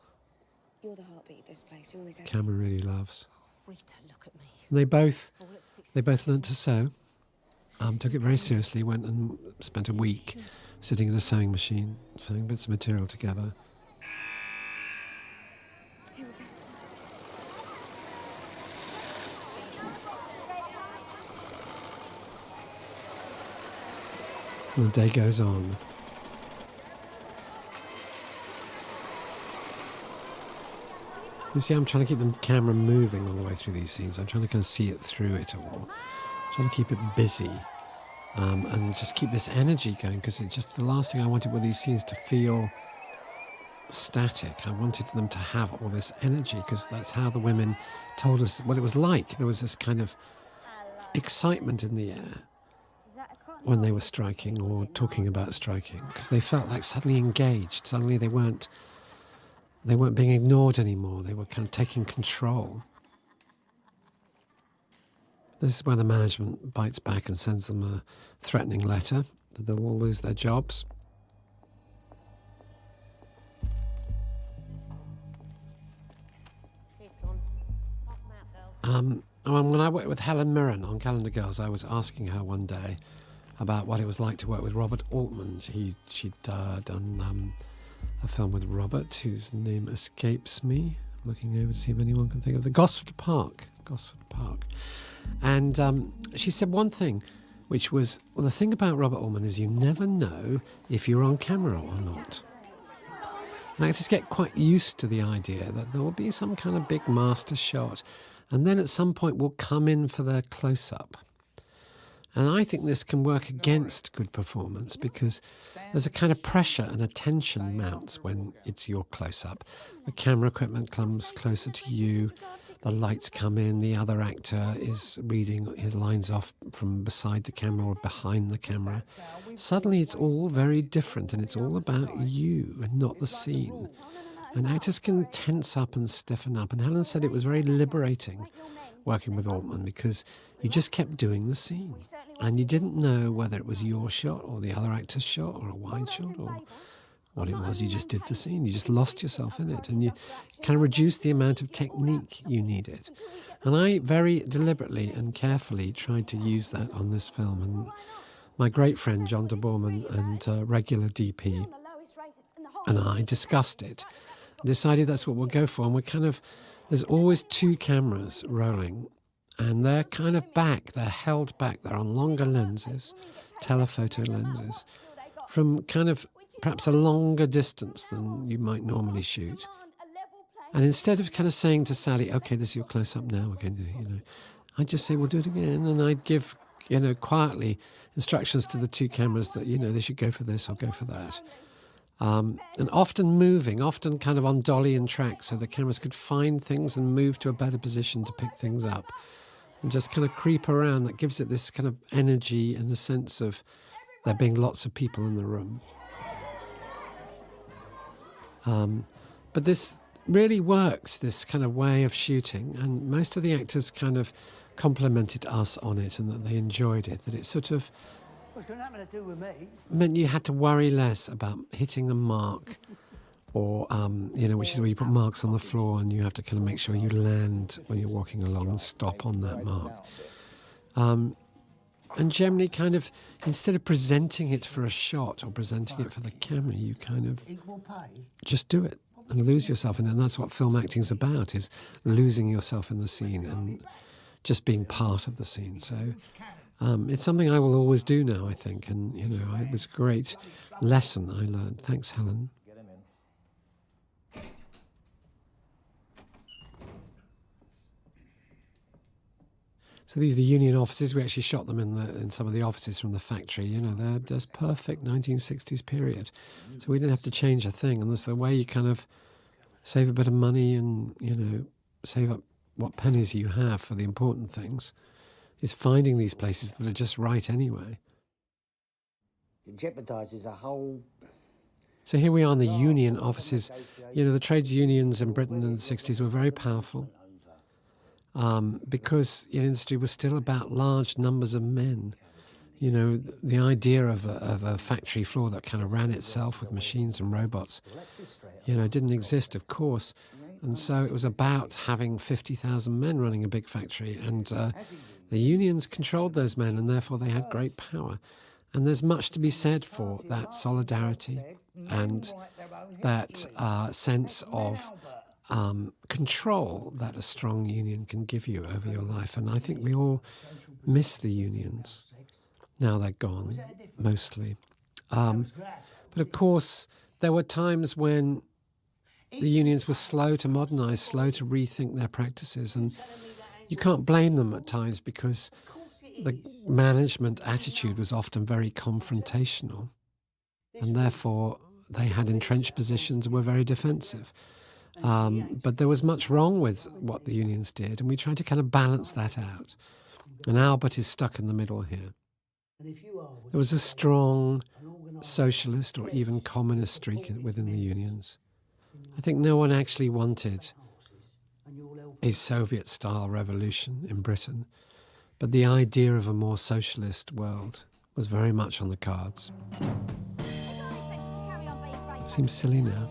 You're the heartbeat of this place. You always have. Cameron really loves. Rita, look at me. And they both learnt to sew, took it very seriously, went and spent a week sitting in a sewing machine, sewing bits of material together. And the day goes on. You see, I'm trying to keep the camera moving all the way through these scenes. I'm trying to kind of see it through it all. Trying to keep it busy and just keep this energy going, because it's just the last thing I wanted were these scenes to feel static. I wanted them to have all this energy, because that's how the women told us what it was like. There was this kind of excitement in the air when they were striking or talking about striking, because they felt like suddenly engaged. Suddenly they weren't being ignored anymore. They were kind of taking control. This is where the management bites back and sends them a threatening letter that they'll all lose their jobs. when I worked with Helen Mirren on Calendar Girls, I was asking her one day about what it was like to work with Robert Altman. She'd done a film with Robert, whose name escapes me. I'm looking over to see if anyone can think of the Gosford Park. And she said one thing, which was, well, the thing about Robert Altman is you never know if you're on camera or not. And actors get quite used to the idea that there will be some kind of big master shot, and then at some point we'll come in for their close-up. And I think this can work against good performance because there's a kind of pressure and a tension mounts when it's your close-up. The camera equipment comes closer to you, the lights come in, the other actor is reading his lines off from beside the camera or behind the camera. Suddenly it's all very different and it's all about you and not the scene. And actors can tense up and stiffen up. And Helen said it was very liberating working with Altman because you just kept doing the scene. And you didn't know whether it was your shot or the other actor's shot or a wide shot or what it was. You just did the scene. You just lost yourself in it. And you kind of reduced the amount of technique you needed. And I very deliberately and carefully tried to use that on this film. And my great friend John de Boorman and regular DP and I discussed it. Decided that's what we'll go for. And we're kind of, there's always two cameras rolling. And they're kind of back, they're held back. They're on longer lenses, telephoto lenses, from kind of perhaps a longer distance than you might normally shoot. And instead of kind of saying to Sally, okay, this is your close-up now, again, I'd just say, we'll do it again. And I'd give, quietly instructions to the two cameras that, they should go for this or go for that. And often moving, often kind of on dolly and track, so the cameras could find things and move to a better position to pick things up. And just kind of creep around. That gives it this kind of energy and a sense of there being lots of people in the room. But this really worked, this kind of way of shooting, and most of the actors kind of complimented us on it and that they enjoyed it, that it sort of meant you had to worry less about hitting a mark or, which is where you put marks on the floor and you have to kind of make sure you land when you're walking along and stop on that mark. And generally kind of, instead of presenting it for a shot or presenting it for the camera, you kind of just do it and lose yourself in it. And that's what film acting's about, is losing yourself in the scene and just being part of the scene. So it's something I will always do now, I think. And, it was a great lesson I learned. Thanks, Helen. So these are the union offices. We actually shot them in some of the offices from the factory. They're just perfect 1960s period. So we didn't have to change a thing. And that's the way you kind of save a bit of money and, save up what pennies you have for the important things, is finding these places that are just right anyway. It jeopardises a whole... So here we are in the union offices. The trades unions in Britain in the 60s were very powerful. Because the industry was still about large numbers of men. The idea of a factory floor that kind of ran itself with machines and robots, didn't exist, of course. And so it was about having 50,000 men running a big factory. And the unions controlled those men, and therefore they had great power. And there's much to be said for that solidarity and that sense of control that a strong union can give you over your life. And I think we all miss the unions. Now they're gone, mostly. But of course, there were times when the unions were slow to modernise, slow to rethink their practices. And you can't blame them at times because the management attitude was often very confrontational. And therefore, they had entrenched positions and were very defensive. But there was much wrong with what the unions did, and we tried to kind of balance that out. And Albert is stuck in the middle here. There was a strong socialist or even communist streak within the unions. I think no one actually wanted a Soviet-style revolution in Britain, but the idea of a more socialist world was very much on the cards. Seems silly now.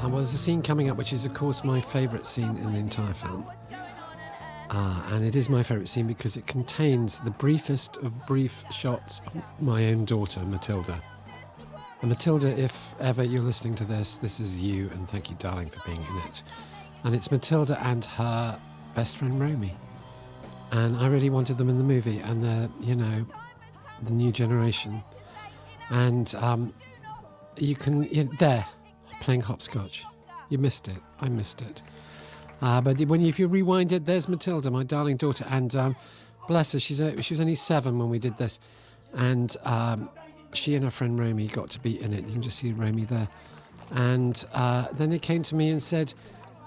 well, there's a scene coming up which is, of course, my favourite scene in the entire film. And it is my favourite scene because it contains the briefest of brief shots of my own daughter, Matilda. And Matilda, if ever you're listening to this is you, and thank you, darling, for being in it. And it's Matilda and her best friend, Romy. And I really wanted them in the movie, and they're, the new generation. And they're playing hopscotch. You missed it. I missed it. But if you rewind it, there's Matilda, my darling daughter, and bless her, she was only 7 when we did this, and she and her friend Romy got to be in it. You can just see Romy there. And then they came to me and said,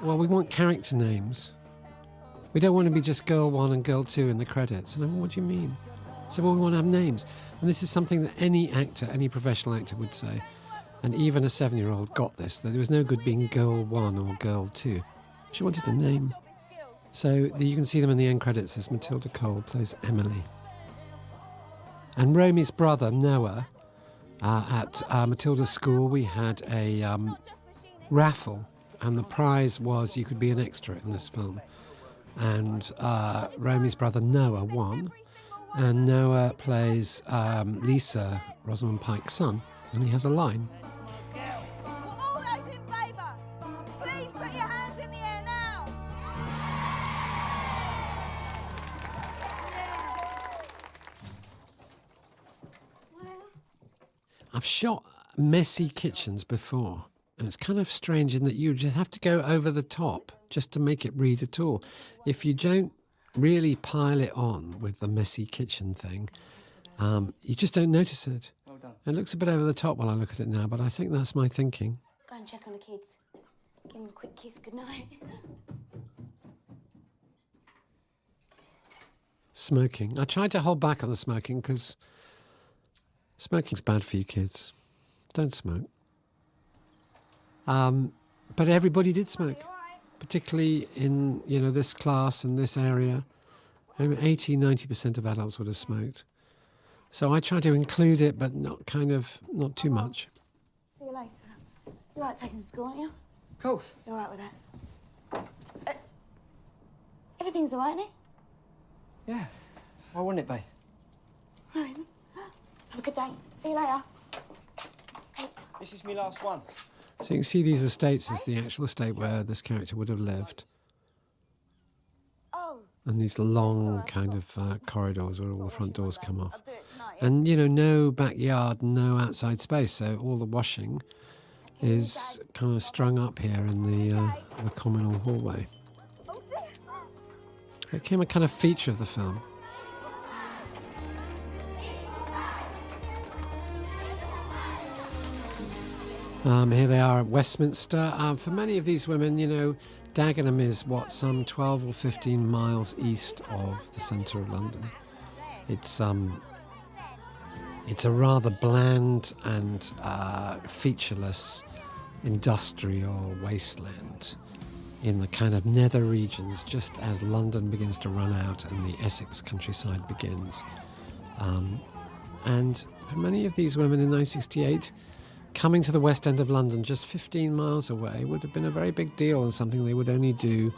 well, we want character names. We don't want to be just Girl 1 and Girl 2 in the credits. And I went, what do you mean? So, well, we want to have names. And this is something that any actor, any professional actor would say. And even a 7-year-old got this, that there was no good being Girl 1 or Girl 2. She wanted a name. So you can see them in the end credits as Matilda Cole plays Emily. And Romy's brother, Noah, at Matilda's school, we had a raffle, and the prize was you could be an extra in this film. And Romy's brother, Noah, won. And Noah plays Lisa, Rosamund Pike's son, and he has a line. I've shot messy kitchens before, and it's kind of strange in that you just have to go over the top just to make it read at all. If you don't really pile it on with the messy kitchen thing, you just don't notice it. Well done. It looks a bit over the top when I look at it now, but I think that's my thinking. Go and check on the kids. Give them a quick kiss goodnight. Smoking. I tried to hold back on the smoking because smoking's bad for you kids. Don't smoke. But everybody did smoke, particularly in this class and this area. 80-90% of adults would have smoked. So I tried to include it, but not too much. See you later. You like taking to school, aren't you? Of course. You're all right with that? Everything's all right, isn't it? Yeah. Why wouldn't it be? No reason. Have a good day. See you later. This is my last one. So you can see these estates as the actual estate where this character would have lived. Oh. And these long kind of corridors where all the front doors come off. And, no backyard, no outside space, so all the washing is kind of strung up here in the communal hallway. It became a kind of feature of the film. Here they are at Westminster. For many of these women, Dagenham is some 12 or 15 miles east of the centre of London. It's a rather bland and featureless industrial wasteland in the kind of nether regions, just as London begins to run out and the Essex countryside begins. And for many of these women in 1968, coming to the West End of London, just 15 miles away, would have been a very big deal and something they would only do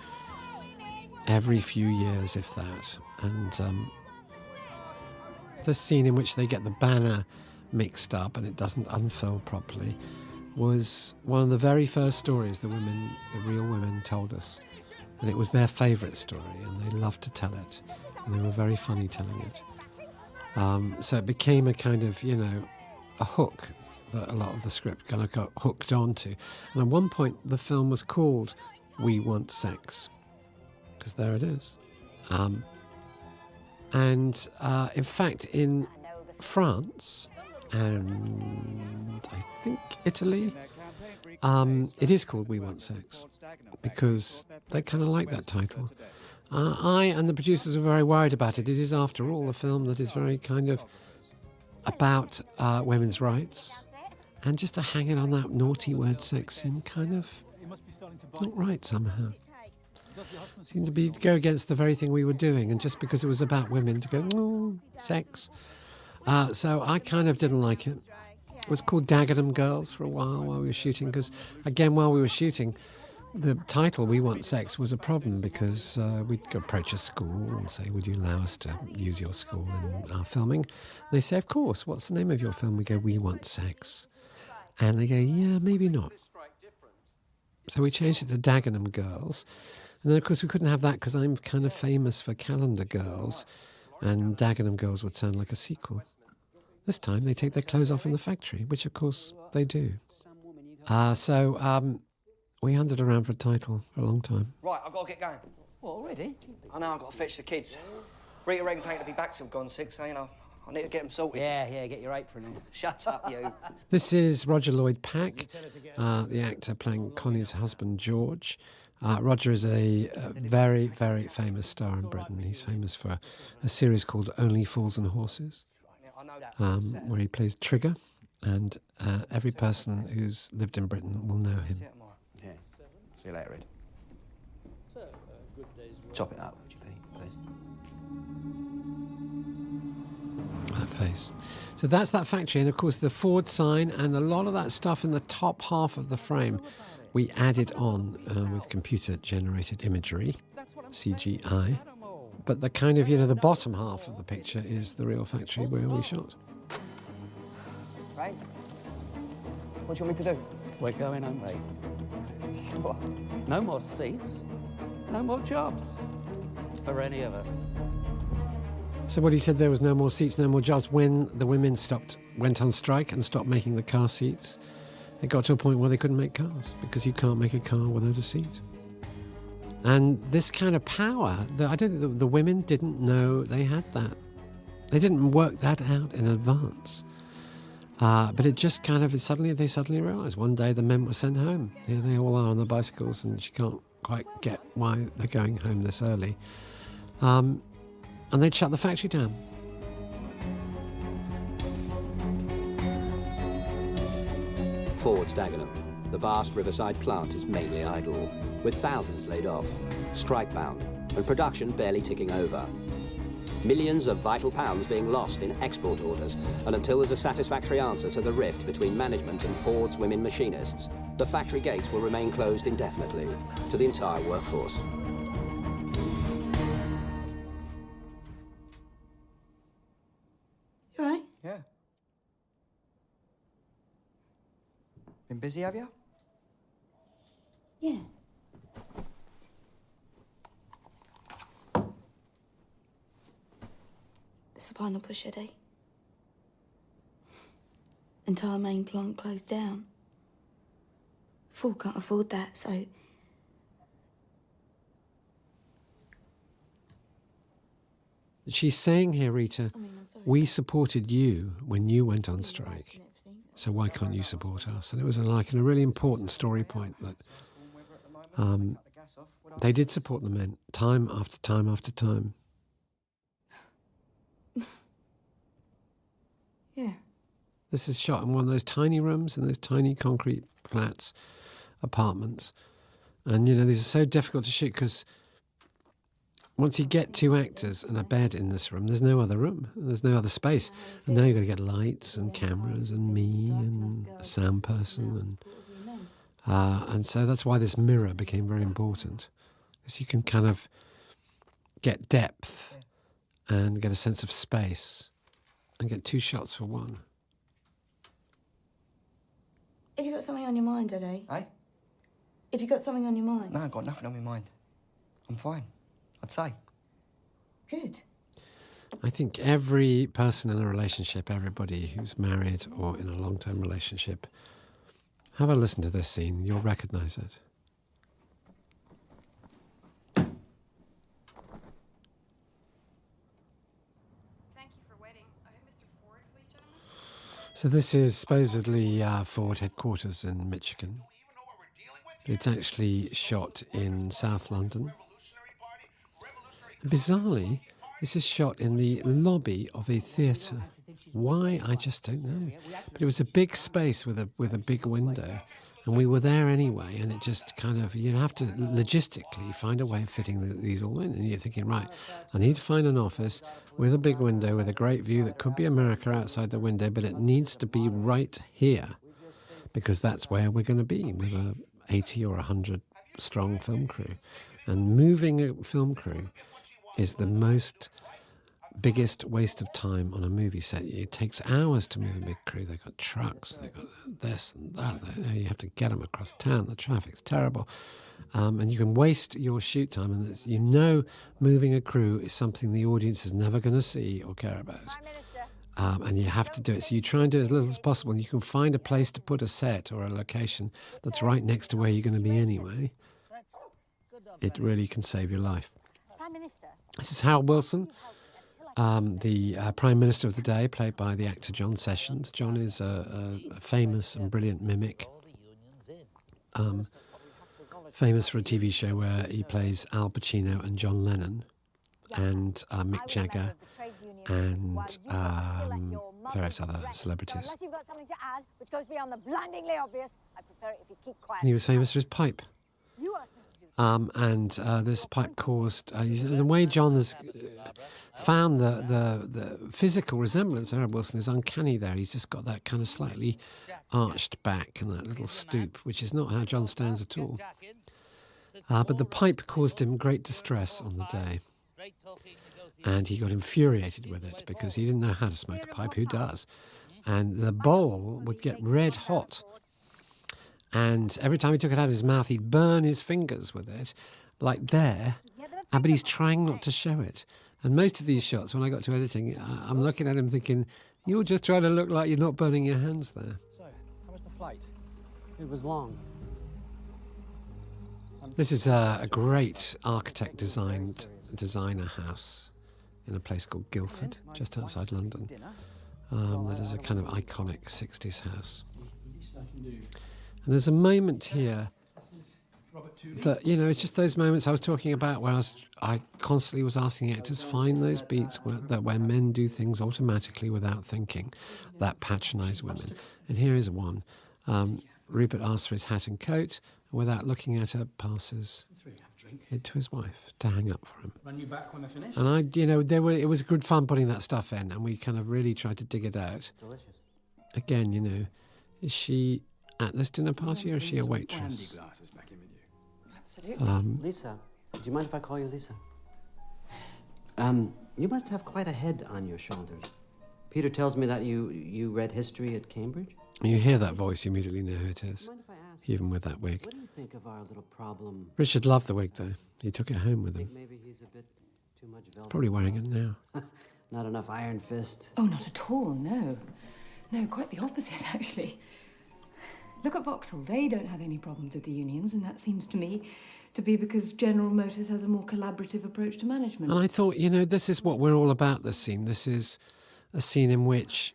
every few years, if that. And the scene in which they get the banner mixed up and it doesn't unfurl properly was one of the very first stories the real women told us. And it was their favourite story, and they loved to tell it. And they were very funny telling it. So it became a kind of, a hook that a lot of the script kind of got hooked onto. And at one point, the film was called We Want Sex, because there it is. In fact, in France and I think Italy, it is called We Want Sex, because they kind of like that title. I and the producers were very worried about it. It is, after all, a film that is very kind of about women's rights. And just to hang it on that naughty word sex seemed kind of not right somehow. Seemed to go against the very thing we were doing, and just because it was about women to go, sex. So I kind of didn't like it. It was called Dagenham Girls for a while we were shooting, because, again, while we were shooting, the title, We Want Sex, was a problem because we'd go approach a school and say, would you allow us to use your school in our filming? They say, of course. What's the name of your film? We go, We Want Sex. And they go, yeah, maybe not. So we changed it to Dagenham Girls. And then, of course, we couldn't have that because I'm kind of famous for Calendar Girls, and Dagenham Girls would sound like a sequel. This time they take their clothes off in the factory, which, of course, they do. So we hunted around for a title for a long time. Right, I've got to get going. What, already? I know, I've got to fetch the kids. Rita reckons ain't to be back till gone 6, so, you know, I need to get them sorted. Yeah, get your apron in. Shut up, you. This is Roger Lloyd Pack, the actor playing Connie's husband, George. Roger is a very, very famous star in Britain. He's famous for a series called Only Fools and Horses, where he plays Trigger, and every person who's lived in Britain will know him. Yeah. See you later, Ed. Chop it up, would you, Pete, please? That face. So that's that factory, and of course the Ford sign and a lot of that stuff in the top half of the frame we added on with computer-generated imagery, CGI. But the kind of, the bottom half of the picture is the real factory where we shot. Right? What do you want me to do? We're going home, mate. What? No more seats, no more jobs for any of us. So what he said, there was no more seats, no more jobs. When the women went on strike and stopped making the car seats, it got to a point where they couldn't make cars, because you can't make a car without a seat. And this kind of power, I don't think the women didn't know they had that. They didn't work that out in advance. But it just kind of, they suddenly realised one day the men were sent home. Here they all are on their bicycles, and she can't quite get why they're going home this early. And they'd shut the factory down. Ford's Dagenham. The vast riverside plant is mainly idle, with thousands laid off, strike-bound, and production barely ticking over. Millions of vital pounds being lost in export orders, and until there's a satisfactory answer to the rift between management and Ford's women machinists, the factory gates will remain closed indefinitely to the entire workforce. You all right? Yeah. Been busy, have you? Yeah. It's the final push, Eddie. Entire main plant closed down. Ford can't afford that, so... She's saying here, Rita, we supported you when you went on strike, so why can't you support us? And it was like a really important story point that they did support the men time after time after time. Yeah. This is shot in one of those tiny rooms in those tiny concrete flats, apartments. And, these are so difficult to shoot because once you get 2 actors and a bed in this room, there's no other room. There's no other space. And now you've got to get lights and cameras and me and a sound person. And so that's why this mirror became very important. Because you can kind of get depth and get a sense of space and get 2 shots for one. Have you got something on your mind, Eddie? Eh? Have you got something on your mind? No, I've got nothing on my mind. I'm fine, I'd say. Good. I think every person in a relationship, everybody who's married or in a long-term relationship, have a listen to this scene. You'll recognise it. So this is supposedly Ford headquarters in Michigan. It's actually shot in South London. And bizarrely, this is shot in the lobby of a theatre. Why, I just don't know. But it was a big space with a big window, And we were there anyway, and it just kind of, you have to logistically find a way of fitting these all in. And you're thinking, right, I need to find an office with a big window, with a great view that could be America outside the window, but it needs to be right here, because that's where we're going to be with a 80 or 100 strong film crew. And moving a film crew is the biggest waste of time on a movie set. It takes hours to move a big crew. They've got trucks, they've got this and that. You have to get them across town. The traffic's terrible. And you can waste your shoot time. And moving a crew is something the audience is never going to see or care about. And you have to do it. So you try and do it as little as possible. And you can find a place to put a set or a location that's right next to where you're going to be anyway. It really can save your life. This is Harold Wilson, the Prime Minister of the day, played by the actor John Sessions. John is a famous and brilliant mimic, famous for a TV show where he plays Al Pacino and John Lennon and Mick Jagger and various other celebrities. And he was famous for his pipe. And this pipe caused... the way John has found the physical resemblance of Harold Wilson is uncanny there. He's just got that kind of slightly arched back and that little stoop, which is not how John stands at all. But the pipe caused him great distress on the day. And he got infuriated with it because he didn't know how to smoke a pipe. Who does? And the bowl would get red hot. And every time he took it out of his mouth, he'd burn his fingers with it, like there, but he's trying not to show it. And most of these shots, when I got to editing, I'm looking at him thinking, you're just trying to look like you're not burning your hands there. So, how was the flight? It was long. This is a great designer house in a place called Guildford, just outside London. That is a kind of iconic 60s house. And there's a moment here that, it's just those moments I was talking about where I constantly was asking actors, find those beats where men do things automatically without thinking, that patronise women. And here is one. Rupert asks for his hat and coat, and without looking at her, passes it to his wife to hang up for him. Run you back when they're finished? And it was good fun putting that stuff in, and we kind of really tried to dig it out. Delicious. Again, is she at this dinner party or is she a waitress? Absolutely. Lisa, do you mind if I call you Lisa? You must have quite a head on your shoulders. Peter tells me that you read history at Cambridge? You hear that voice, you immediately know who it is, even with that wig. What do you think of our little problem? Richard loved the wig, though. He took it home with him. Maybe he's a bit too much velvet. Probably wearing it now. Not enough iron fist. Oh, not at all, no. No, quite the opposite, actually. Look at Vauxhall. They don't have any problems with the unions, and that seems to me to be because General Motors has a more collaborative approach to management. And I thought, this is what we're all about, this scene. This is a scene in which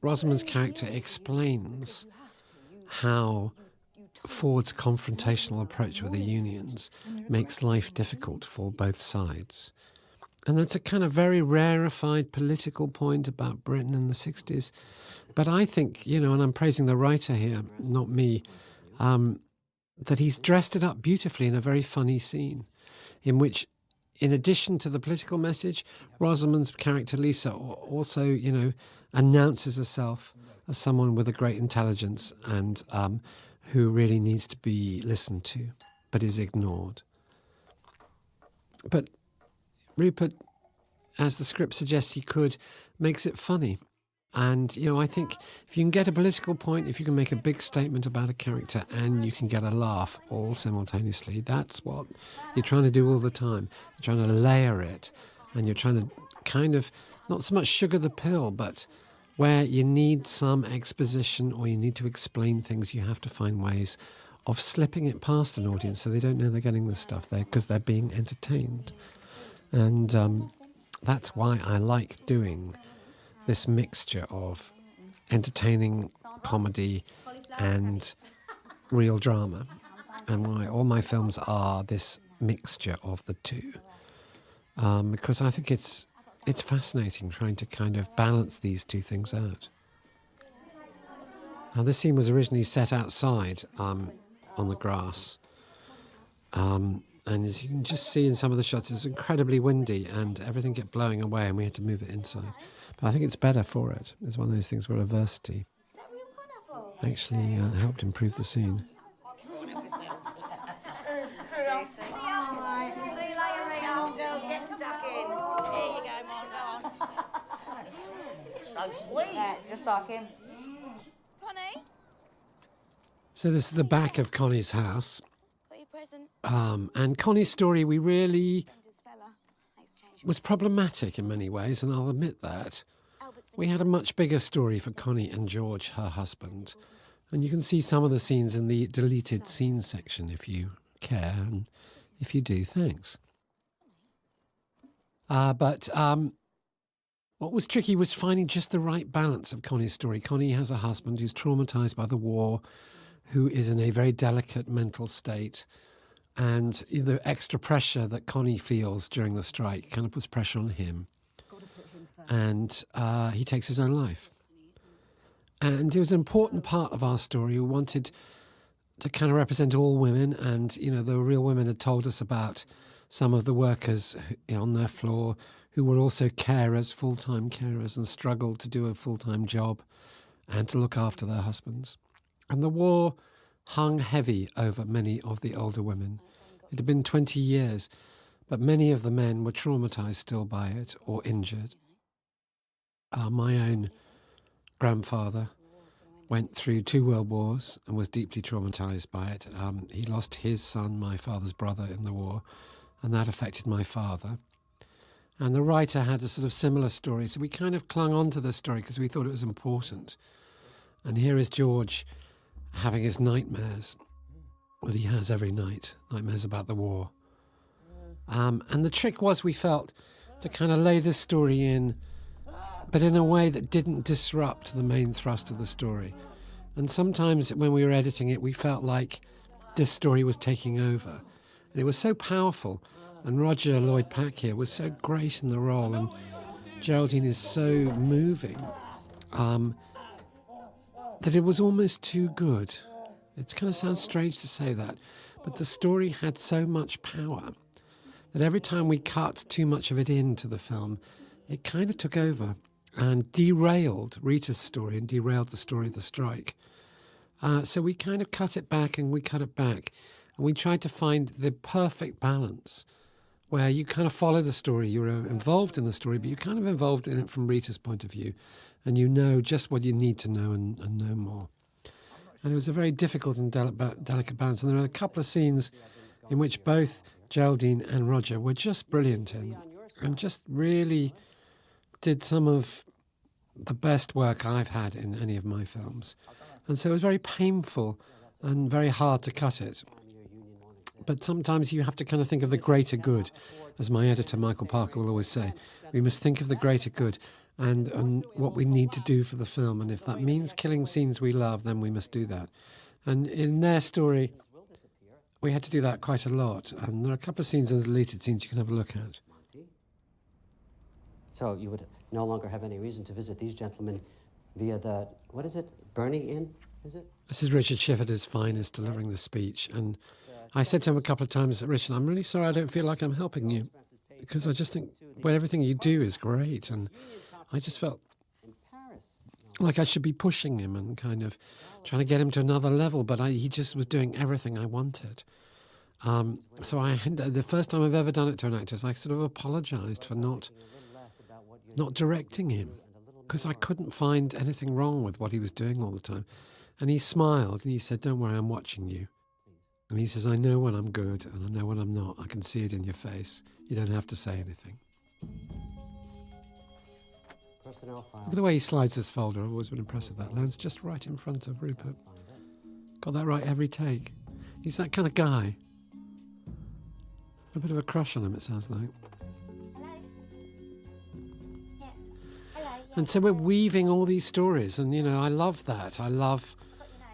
Rosamund's character explains how Ford's confrontational approach with the unions makes life difficult for both sides. And that's a kind of very rarefied political point about Britain in the 60s. But I think, and I'm praising the writer here, not me, that he's dressed it up beautifully in a very funny scene in which, in addition to the political message, Rosamund's character Lisa also, announces herself as someone with a great intelligence and who really needs to be listened to, but is ignored. But Rupert, as the script suggests he could, makes it funny. And, I think if you can get a political point, if you can make a big statement about a character and you can get a laugh all simultaneously, that's what you're trying to do all the time. You're trying to layer it and you're trying to kind of, not so much sugar the pill, but where you need some exposition or you need to explain things, you have to find ways of slipping it past an audience so they don't know they're getting this stuff there because they're being entertained. And that's why I like doing this mixture of entertaining comedy and real drama, and why all my films are this mixture of the two. Because I think it's fascinating trying to kind of balance these two things out. Now, this scene was originally set outside on the grass. And as you can just see in some of the shots, it's incredibly windy and everything kept blowing away and we had to move it inside. But I think it's better for it. It's one of those things where adversity actually helped improve the scene. So sweet. Yeah, just like him. Connie? So this is the back of Connie's house. Got your present. And Connie's story, we really was problematic in many ways, and I'll admit that. We had a much bigger story for Connie and George, her husband. And you can see some of the scenes in the deleted scenes section if you care, and if you do, thanks. But what was tricky was finding just the right balance of Connie's story. Connie has a husband who's traumatised by the war, who is in a very delicate mental state, and the extra pressure that Connie feels during the strike kind of puts pressure on him. And he takes his own life. And it was an important part of our story. We wanted to kind of represent all women, and, you know, the real women had told us about some of the workers on their floor who were also carers, full-time carers, and struggled to do a full-time job and to look after their husbands. And the war hung heavy over many of the older women. It had been 20 years, but many of the men were traumatised still by it or injured. My own grandfather went through 2 world wars and was deeply traumatised by it. He lost his son, my father's brother, in the war, and that affected my father. And the writer had a sort of similar story, so we kind of clung on to this story because we thought it was important. And here is George having his nightmares that he has every night, nightmares about the war. And the trick was, we felt, to kind of lay this story in, but in a way that didn't disrupt the main thrust of the story. And sometimes when we were editing it, we felt like this story was taking over. And it was so powerful. And Roger Lloyd-Pack here was so great in the role, and Geraldine is so moving, that it was almost too good. It kind of sounds strange to say that, but the story had so much power that every time we cut too much of it into the film, it kind of took over and derailed Rita's story and derailed the story of the strike. So we kind of cut it back and we cut it back, and we tried to find the perfect balance where you kind of follow the story, you're involved in the story, but you're kind of involved in it from Rita's point of view, and you know just what you need to know and no more. And it was a very difficult and delicate balance, and there are a couple of scenes in which both Geraldine and Roger were just brilliant in, and just really did some of the best work I've had in any of my films. And so it was very painful and very hard to cut it. But sometimes you have to kind of think of the greater good, as my editor Michael Parker will always say. We must think of the greater good and what we need to do for the film. And if that means killing scenes we love, then we must do that. And in their story, we had to do that quite a lot. And there are a couple of scenes in the deleted scenes you can have a look at. So you would no longer have any reason to visit these gentlemen via the, what is it, Bernie Inn, is it? This is Richard Schiff at his finest delivering the speech. And I said to him a couple of times, Richard, I'm really sorry I don't feel like I'm helping you, because I just think everything you do is great. And I just felt like I should be pushing him and kind of trying to get him to another level, but he just was doing everything I wanted. So the first time I've ever done it to an actor, I sort of apologised for not directing him, because I couldn't find anything wrong with what he was doing all the time. And he smiled and he said, don't worry, I'm watching you. And he says, I know when I'm good and I know when I'm not. I can see it in your face. You don't have to say anything. Personnel file. Look at the way he slides this folder. I've always been impressed with that. Lands just right in front of Rupert. Got that right every take. He's that kind of guy. A bit of a crush on him, it sounds like. And so we're weaving all these stories, and, you know, I love that. I love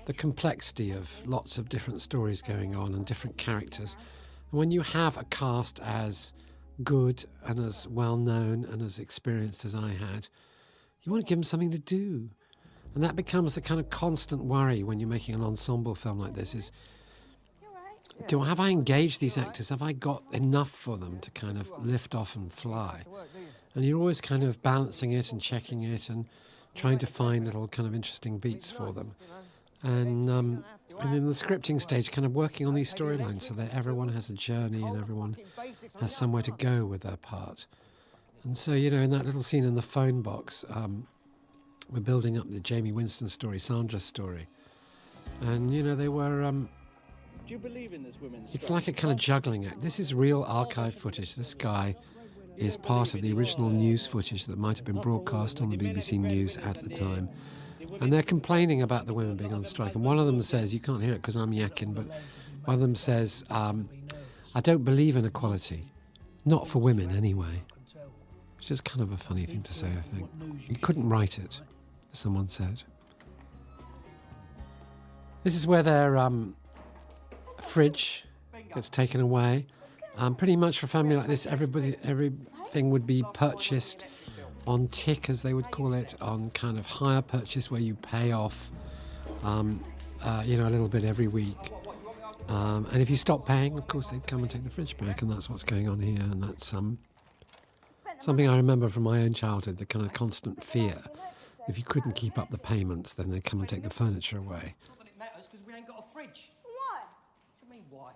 the complexity of lots of different stories going on and different characters. And when you have a cast as good and as well-known and as experienced as I had, you want to give them something to do. And that becomes the kind of constant worry when you're making an ensemble film like this is, have I engaged these actors? Have I got enough for them to kind of lift off and fly? And you're always kind of balancing it and checking it and trying to find little kind of interesting beats for them. And in the scripting stage, kind of working on these storylines so that everyone has a journey and everyone has somewhere to go with their part. And so, in that little scene in the phone box, we're building up the Jaime Winstone story, Sandra's story. And, they were... Do you believe in this women's it's like a kind of juggling act. This is real archive footage. This guy is part of the original news footage that might have been broadcast on the BBC News at the time. And they're complaining about the women being on strike. And one of them says, you can't hear it because I'm yakking, but one of them says, I don't believe in equality. Not for women, anyway. Which is kind of a funny thing to say, I think. You couldn't write it, as someone said. This is where their fridge gets taken away. Pretty much for a family like this, everything would be purchased on tick, as they would call it, on kind of hire purchase where you pay off, a little bit every week. And if you stop paying, of course, they'd come and take the fridge back, and that's what's going on here. And that's something I remember from my own childhood, the kind of constant fear. If you couldn't keep up the payments, then they'd come and take the furniture away. Not that it matters, because we ain't got a fridge. Why? What do you mean, why?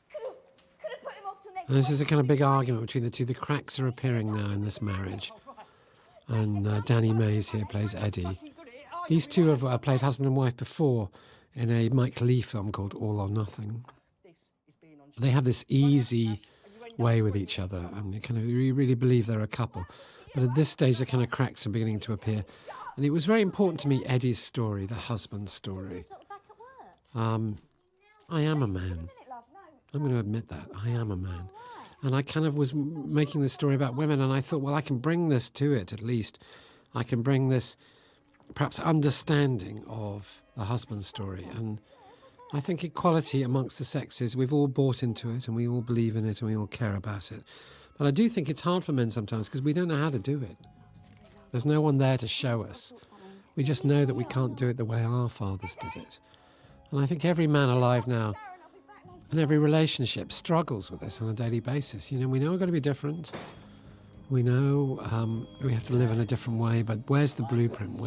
Could have put him off till next And this is a kind of big argument between the two. The cracks are appearing now in this marriage. And Danny Mays here plays Eddie. These two have played husband and wife before in a Mike Leigh film called All or Nothing. They have this easy way with each other, and you really believe they're a couple. But at this stage, the kind of cracks are beginning to appear. And it was very important to me, Eddie's story, the husband's story. I am a man. I'm going to admit that. I am a man. And I kind of was making this story about women, and I thought, well, I can bring this to it, at least. I can bring this, perhaps, understanding of the husband's story. And I think equality amongst the sexes, we've all bought into it, and we all believe in it, and we all care about it. But I do think it's hard for men sometimes, because we don't know how to do it. There's no one there to show us. We just know that we can't do it the way our fathers did it. And I think every man alive now, and every relationship struggles with this on a daily basis. We know we've got to be different. We know we have to live in a different way, but where's the blueprint?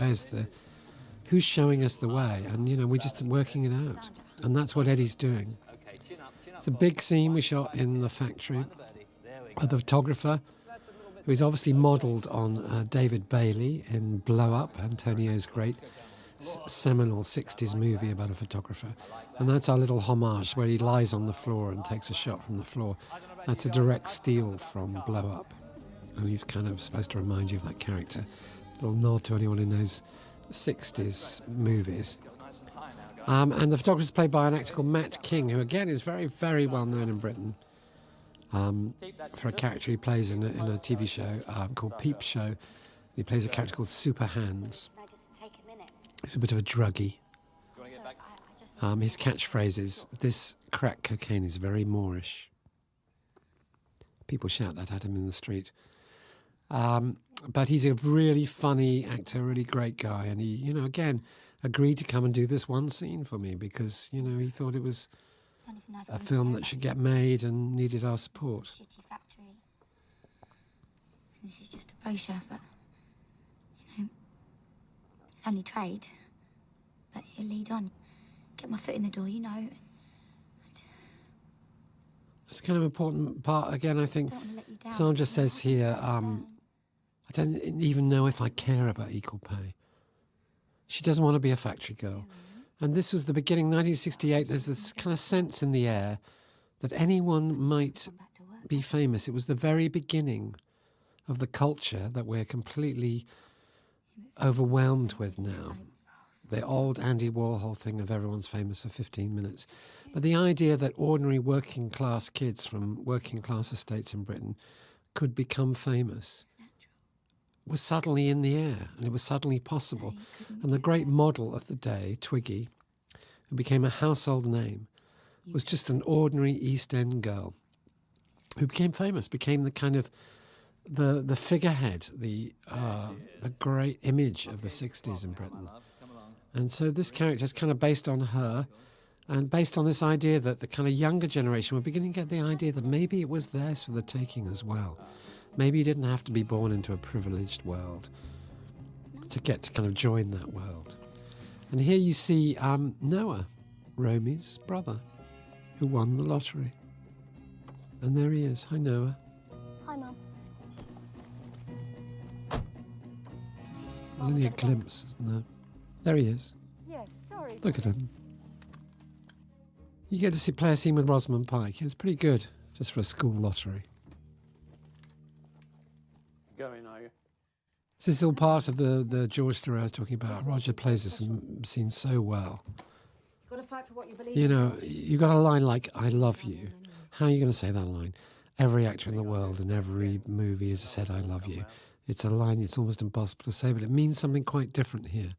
Who's showing us the way? And, we're just working it out. And that's what Eddie's doing. It's a big scene we shot in the factory. The photographer, who is obviously modelled on David Bailey in Blow Up, Antonio's great seminal 60s movie about a photographer. And that's our little homage where he lies on the floor and takes a shot from the floor. That's a direct steal from Blow Up. And he's kind of supposed to remind you of that character. A little nod to anyone who knows 60s movies. And the photographer is played by an actor called Matt King, who again is very, very well known in Britain for a character he plays in a TV show called Peep Show. He plays a character called Super Hands. He's a bit of a druggie. His catchphrase is, "This crack cocaine is very Moorish." People shout that at him in the street. But he's a really funny actor, really great guy. And he, again, agreed to come and do this one scene for me because, he thought it was a film that should get made and needed our support. Shitty factory. This is just a brochure, but, it's only trade. But it'll lead on. Get my foot in the door, It's kind of an important part. Again, I think Sandra says here, I don't even know if I care about equal pay. She doesn't want to be a factory girl. And this was the beginning, 1968. There's this kind of sense in the air that anyone might be famous. It was the very beginning of the culture that we're completely overwhelmed with now. The old Andy Warhol thing of everyone's famous for 15 minutes. But the idea that ordinary working class kids from working class estates in Britain could become famous was suddenly in the air, and it was suddenly possible. And the great model of the day, Twiggy, who became a household name, was just an ordinary East End girl who became famous, became the kind of the figurehead, the great image of the 60s in Britain. And so this character is kind of based on her, and based on this idea that the kind of younger generation were beginning to get the idea that maybe it was theirs for the taking as well. Maybe you didn't have to be born into a privileged world to get to kind of join that world. And here you see Noah, Romy's brother, who won the lottery. And there he is. Hi, Noah. Hi, Mum. There's only a glimpse, isn't there? There he is. Yes, sorry. Look at him. You get to play a scene with Rosamund Pike. It's pretty good, just for a school lottery. Going, are you? This is all part of the George story I was talking about. Roger plays this scene so well. You've got to fight for what you believe You in. know, you got a line like, I love you. How are you going to say that line? Every actor in the world in every movie has said, I love you. It's a line that's almost impossible to say, but it means something quite different here.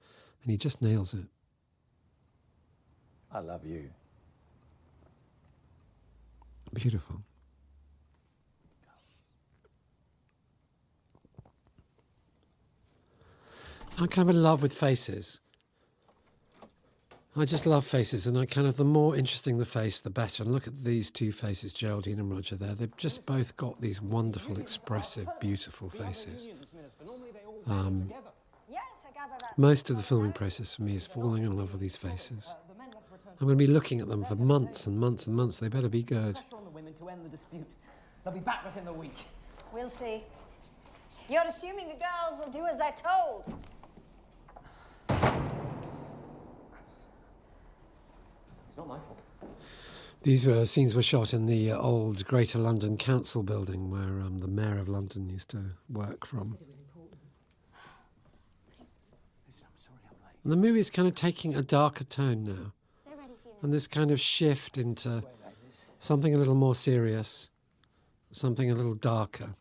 And he just nails it. I love you. Beautiful. I'm kind of in love with faces. I just love faces, and the more interesting the face, the better. And look at these two faces, Geraldine and Roger there. They've just both got these wonderful, expressive, beautiful faces. Most of the filming process for me is falling in love with these faces. I'm going to be looking at them for months and months and months. They better be good. Pressure on the women to end the dispute. They'll be back within the week. We'll see. You're assuming the girls will do as they're told. It's not my fault. These scenes were shot in the old Greater London Council building where the Mayor of London used to work from. And the movie is kind of taking a darker tone now. And this kind of shift into something a little more serious, something a little darker.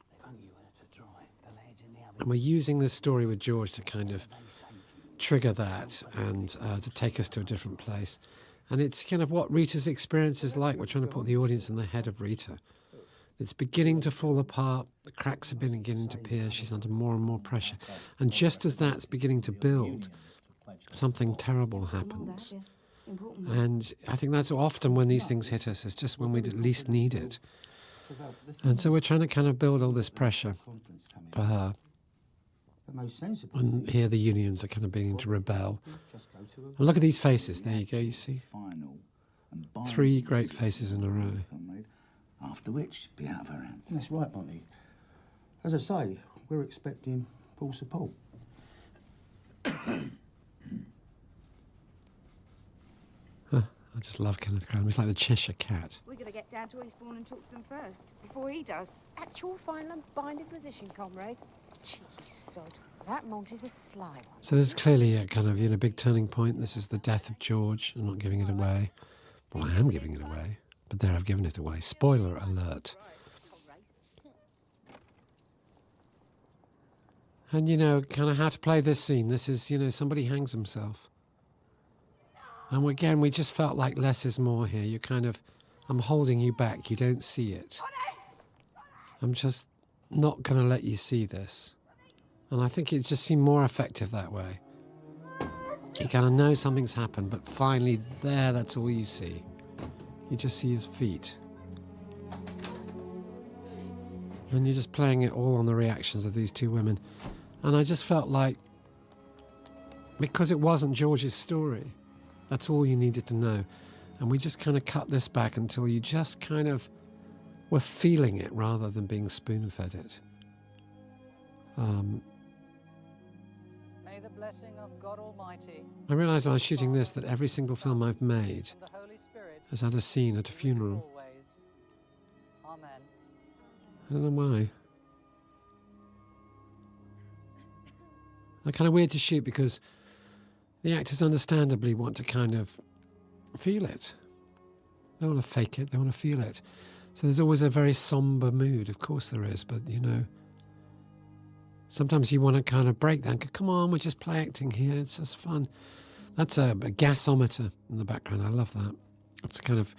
And we're using this story with George to kind of trigger that and to take us to a different place. And it's kind of what Rita's experience is like. We're trying to put the audience in the head of Rita. It's beginning to fall apart. The cracks are beginning to appear. She's under more and more pressure. And just as that's beginning to build, something terrible happens. And I think that's often when these things hit us. It's just when we least need it. And so we're trying to kind of build all this pressure for her. And here the unions are kind of beginning to rebel. And look at these faces. There you go, you see. 3 great faces in a row. After which, be out of her hands. That's right, Monty. As I say, we're expecting full support. I just love Kenneth Graham. He's like the Cheshire Cat. We're going to get down to Eastbourne and talk to them first, before he does. Actual final and binding position, comrade. Cheeky sod. That Monty's a sly one. So there's clearly a kind of, big turning point. This is the death of George. I'm not giving it away. Well, I am giving it away. But there, I've given it away. Spoiler alert. And, kind of how to play this scene. This is, somebody hangs himself. And again, we just felt like less is more here. You kind of, I'm holding you back. You don't see it. I'm just not going to let you see this. And I think it just seemed more effective that way. You kind of know something's happened, but finally there, that's all you see. You just see his feet. And you're just playing it all on the reactions of these two women. And I just felt like, because it wasn't George's story, that's all you needed to know. And we just kind of cut this back until you just kind of were feeling it rather than being spoon-fed it. May the blessing of God Almighty. I realised when I was shooting this that every single film I've made has had a scene at a funeral. Amen. I don't know why. They're kind of weird to shoot because the actors understandably want to kind of feel it. They don't want to fake it, they want to feel it. So there's always a very sombre mood, of course there is, but sometimes you want to kind of break that and go, come on, we're just play acting here, it's just fun. That's a gasometer in the background, I love that. It's kind of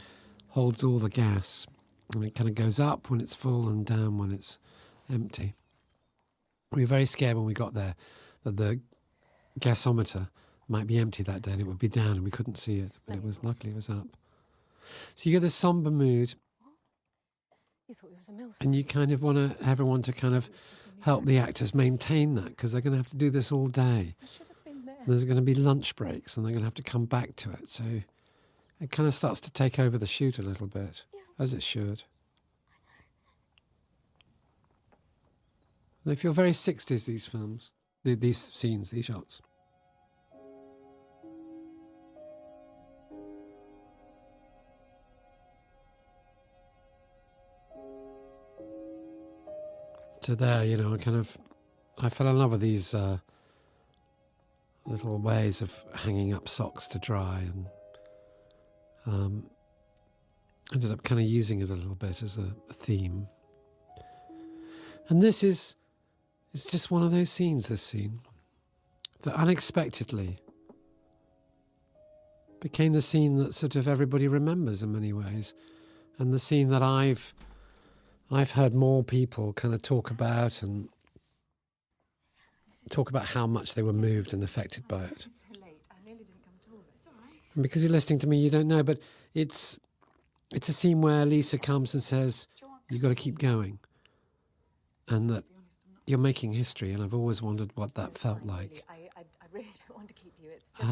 holds all the gas, and it kind of goes up when it's full and down when it's empty. We were very scared when we got there that the gasometer might be empty that day and it would be down and we couldn't see it, but luckily it was up. So you get this sombre mood, and you kind of want everyone to kind of help the actors maintain that, because they're going to have to do this all day. There's going to be lunch breaks and they're going to have to come back to it. So it kind of starts to take over the shoot a little bit, as it should. They feel very 60s, these films, these scenes, these shots. So there, you know, I fell in love with these little ways of hanging up socks to dry, and ended up kind of using it a little bit as a theme. And this is, it's just one of those scenes, this scene, that unexpectedly became the scene that sort of everybody remembers in many ways, and the scene that I've heard more people kind of talk about how much they were moved and affected by it. And because you're listening to me, you don't know, but it's a scene where Lisa comes and says, "You've got to keep going," and that you're making history. And I've always wondered what that felt like. I really don't want to keep you. It's just...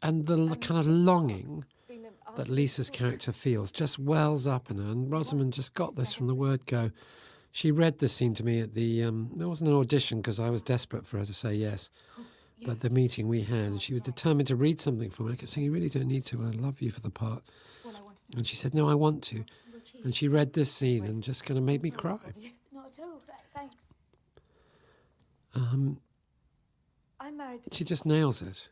and the kind of longing that Lisa's character feels just wells up in her. And Rosamund just got this from the word go. She read this scene to me at the... there wasn't an audition because I was desperate for her to say yes. But the meeting we had, and she was determined to read something from me. I kept saying, "You really don't need to. I love you for the part." And she said, "No, I want to." And she read this scene and just kind of made me cry. Not at all, thanks. I'm married to... She just nails it.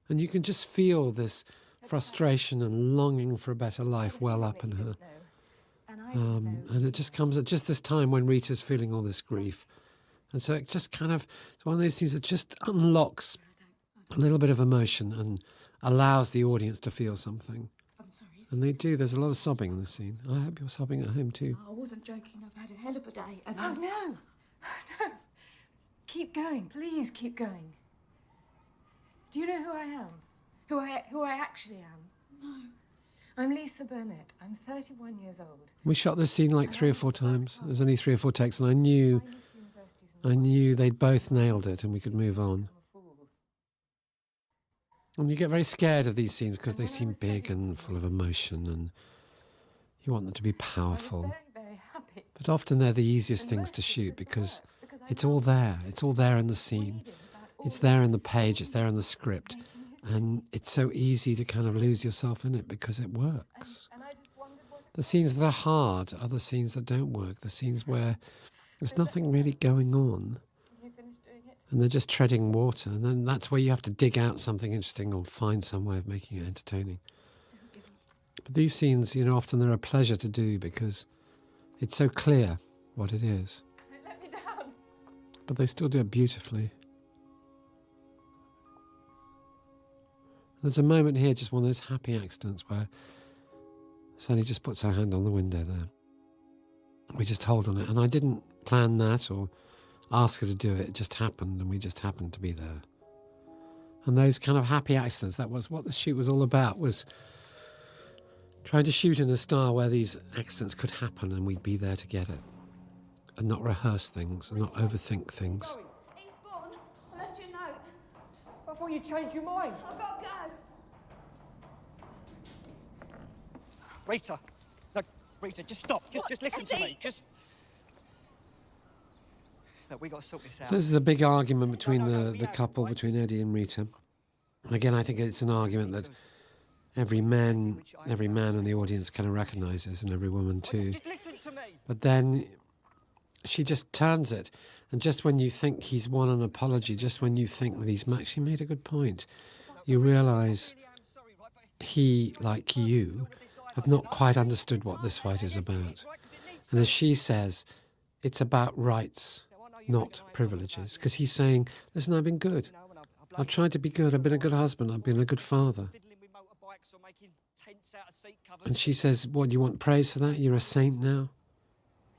And you can just feel this frustration and longing for a better life well up in her. And it just comes at just this time when Rita's feeling all this grief. And so it just kind of, it's one of those things that just unlocks a little bit of emotion and allows the audience to feel something. I'm sorry. And they do. There's a lot of sobbing in the scene. I hope you're sobbing at home too. I wasn't joking. I've had a hell of a day. And Oh, no. No. Keep going. Please keep going. Do you know who I am? Who I actually am? No. I'm Lisa Burnett. I'm 31 years old. We shot this scene like 3 or 4 times. There's only 3 or 4 takes, and I knew they'd both nailed it and we could move on. And you get very scared of these scenes because they seem big and full of emotion, and you want them to be powerful. Very happy. But often they're the easiest things to shoot because it's all there. It's all there in the scene. It's there in the page. It's there in the script. And it's so easy to kind of lose yourself in it because it works. The scenes that are hard are the scenes that don't work. The scenes where there's nothing really going on and they're just treading water. And then that's where you have to dig out something interesting or find some way of making it entertaining. But these scenes, you know, often they're a pleasure to do because it's so clear what it is. Let me down. But they still do it beautifully. There's a moment here, just one of those happy accidents where Sally just puts her hand on the window there. We just hold on it. And I didn't plan that or ask her to do it. It just happened, and we just happened to be there. And those kind of happy accidents, that was what the shoot was all about, was trying to shoot in a style where these accidents could happen and we'd be there to get it. And not rehearse things and not overthink things. Eastbourne, I left you a note. I thought you changed your mind. I've got to go. Rita. No, Rita, just stop. Just listen to me. Just... Look, we got to sort this out. So this is a big argument between the couple, between Eddie and Rita. And again, I think it's an argument that every man in the audience kind of recognises, and every woman too. Just listen to me. But then she just turns it. And just when you think he's won an apology, just when you think that he's actually made a good point, you realise he, like you, have not quite understood what this fight is about. And as she says, it's about rights, not privileges. Because he's saying, listen, I've been good. I've tried to be good. I've been a good husband. I've been a good father. And she says, what, you want praise for that? You're a saint now?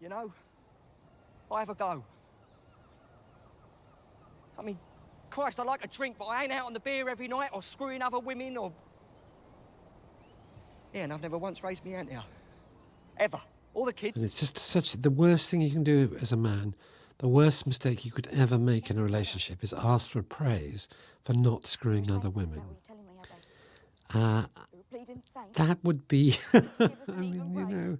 You know, I have a go. I mean, Christ, I like a drink, but I ain't out on the beer every night or screwing other women or... Yeah, and I've never once raised me hand here. Ever. All the kids... And it's just such... The worst thing you can do as a man, the worst mistake you could ever make in a relationship is ask for praise for not screwing other women. That would be... I mean, you know...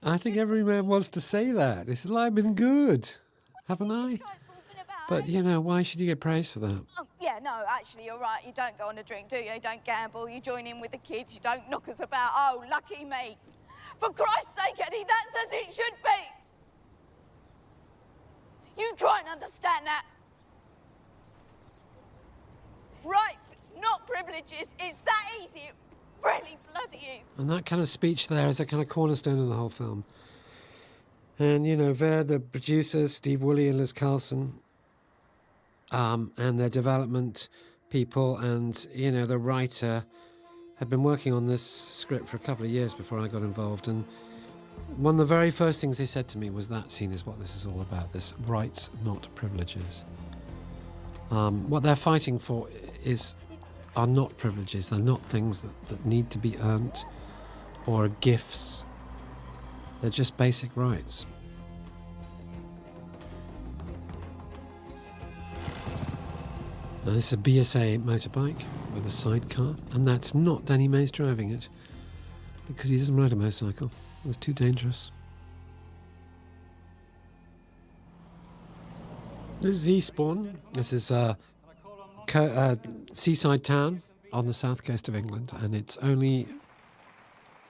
I think every man wants to say that. It's like, I've been good, haven't I? But, you know, why should you get praise for that? Oh, yeah, no, actually, you're right. You don't go on a drink, do you? You don't gamble. You join in with the kids. You don't knock us about. Oh, lucky me. For Christ's sake, Eddie, that's as it should be. You try and understand that. Rights, not privileges. It's that easy. It really bloody is. And that kind of speech there is a kind of cornerstone of the whole film. And, you know, there, the producers, Steve Woolley and Liz Carlson, and their development people, and, you know, the writer had been working on this script for a couple of years before I got involved. And one of the very first things they said to me was that scene is what this is all about, this rights, not privileges. What they're fighting for are not privileges. They're not things that need to be earned or are gifts. They're just basic rights. Now, this is a BSA motorbike with a sidecar, and that's not Danny Mays driving it because he doesn't ride a motorcycle. It's too dangerous. This is Eastbourne. This is a seaside town on the south coast of England, and it's only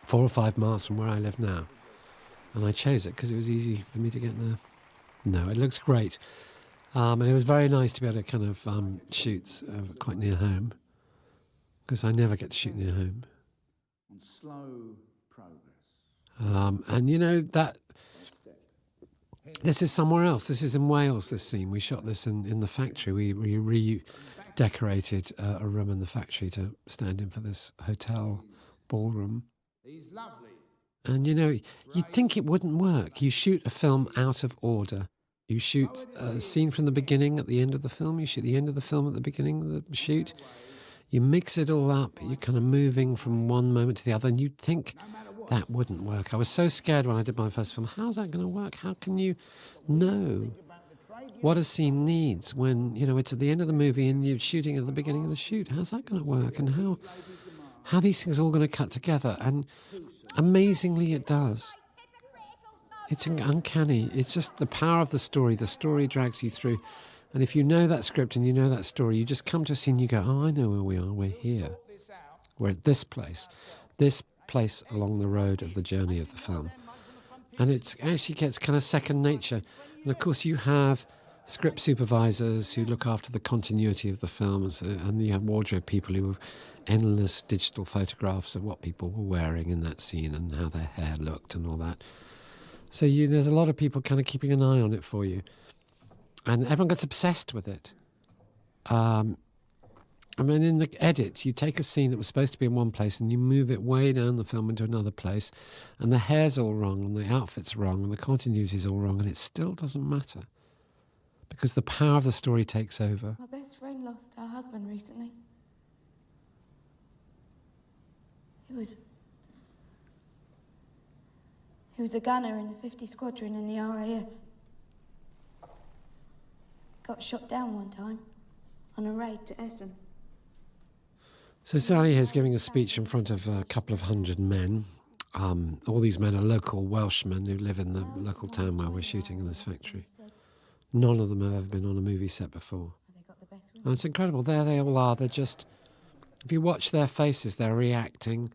4 or 5 miles from where I live now. And I chose it because it was easy for me to get there. No, it looks great. And it was very nice to be able to kind of shoot quite near home, because I never get to shoot near home. On slow progress. And you know that this is somewhere else. This is in Wales, this scene. We shot this in the factory. We redecorated a room in the factory to stand in for this hotel ballroom. He's lovely. And you know, you'd think it wouldn't work. You shoot a film out of order. You shoot a scene from the beginning at the end of the film. You shoot the end of the film at the beginning of the shoot. You mix it all up. You're kind of moving from one moment to the other, and you'd think that wouldn't work. I was so scared when I did my first film. How's that going to work? How can you know what a scene needs when, you know, it's at the end of the movie and you're shooting at the beginning of the shoot? How's that going to work? And how these things are all going to cut together? And amazingly, it does. It's uncanny. It's just the power of the story. The story drags you through. And if you know that script and you know that story, you just come to a scene and you go, oh, I know where we are. We're here. We're at this place along the road of the journey of the film. And it actually gets kind of second nature. And of course you have script supervisors who look after the continuity of the film, and you have wardrobe people who have endless digital photographs of what people were wearing in that scene and how their hair looked and all that. So there's a lot of people kind of keeping an eye on it for you. And everyone gets obsessed with it. I mean, in the edit, you take a scene that was supposed to be in one place and you move it way down the film into another place, and the hair's all wrong and the outfit's wrong and the continuity's all wrong, and it still doesn't matter because the power of the story takes over. My best friend lost her husband recently. He was a gunner in the 50 Squadron in the RAF. Got shot down one time on a raid to Essen. So Sally is giving a speech in front of a couple of hundred men. All these men are local Welshmen who live in the local town where we're shooting in this factory. None of them have ever been on a movie set before. And it's incredible. There they all are. They're just... If you watch their faces, they're reacting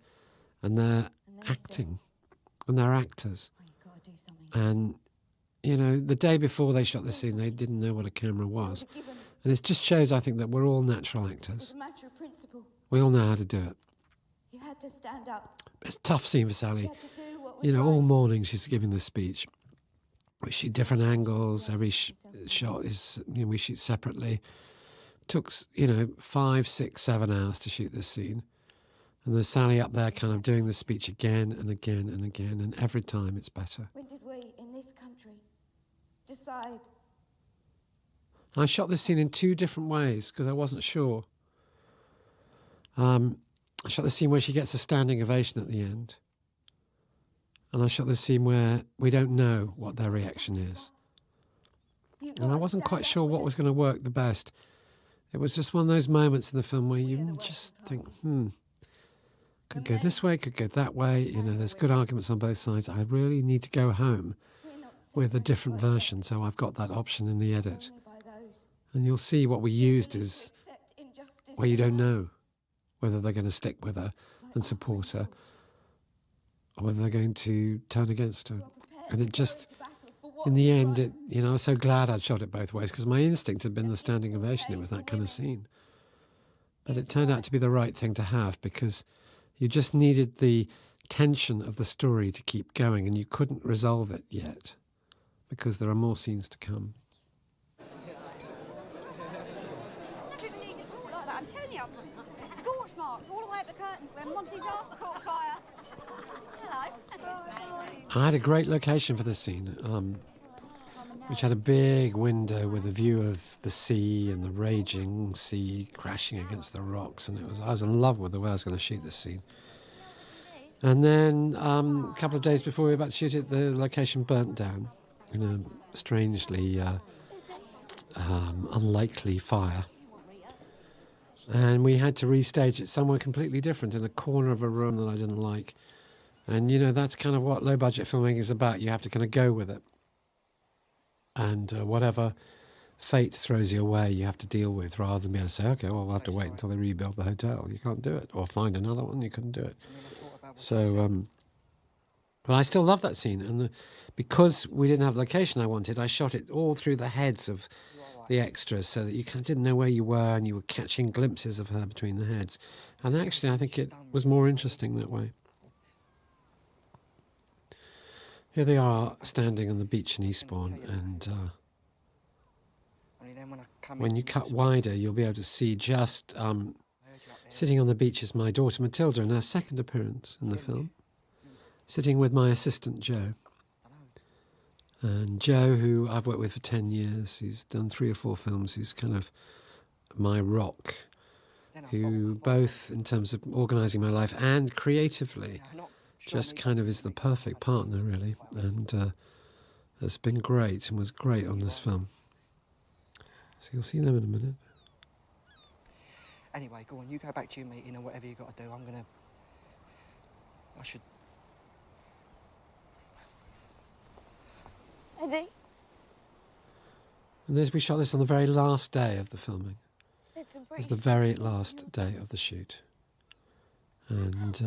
and they're acting. And they're actors. And, you know, the day before they shot this scene, they didn't know what a camera was. And it just shows, I think, that we're all natural actors. It was a matter of principle. We all know how to do it. You had to stand up. It's a tough scene for Sally. You know, all morning she's giving this speech. We shoot different angles. Every shot is, you know, we shoot separately. Took, 5, 6, 7 hours to shoot this scene. And there's Sally up there kind of doing the speech again and again and again, and every time it's better. When did we, in this country, decide. I shot this scene in 2 different ways because I wasn't sure. I shot the scene where she gets a standing ovation at the end. And I shot the scene where we don't know what their reaction is. And I wasn't quite sure what was going to work the best. It was just one of those moments in the film where you just think, could go this way, could go that way. You know, there's good arguments on both sides. I really need to go home with a different version, so I've got that option in the edit. And you'll see what we used is where you don't know whether they're going to stick with her and support her or whether they're going to turn against her. And it just, in the end, I was so glad I'd shot it both ways because my instinct had been the standing ovation. It was that kind of scene. But it turned out to be the right thing to have because you just needed the tension of the story to keep going and you couldn't resolve it yet because there are more scenes to come. I'm telling you, scorch marks all the way up the curtain where Monty's arse caught fire. Hello. I had a great location for this scene, which had a big window with a view of the sea and the raging sea crashing against the rocks, and I was in love with the way I was going to shoot this scene. And then a couple of days before we were about to shoot it, the location burnt down in a strangely unlikely fire. And we had to restage it somewhere completely different in a corner of a room that I didn't like. And, that's kind of what low-budget filmmaking is about. You have to kind of go with it. And whatever fate throws you away, you have to deal with, rather than be able to say, OK, well, we'll have to wait until they rebuild the hotel. You can't do it. Or find another one. You couldn't do it. So, but I still love that scene. And because we didn't have the location I wanted, I shot it all through the heads of the extras so that you kind of didn't know where you were and you were catching glimpses of her between the heads. And actually, I think it was more interesting that way. Here they are standing on the beach in Eastbourne, and when you cut wider, you'll be able to see just sitting on the beach is my daughter Matilda in her second appearance in the film, sitting with my assistant Joe. And Joe, who I've worked with for 10 years, who's done 3 or 4 films, who's kind of my rock, who both in terms of organising my life and creatively just kind of is the perfect partner, really. And has been great and was great on this film. So you'll see them in a minute. Anyway, go on, you go back to your meeting or whatever you got to do. I should... Eddie? And we shot this on the very last day of the filming. It was the very last day of the shoot. And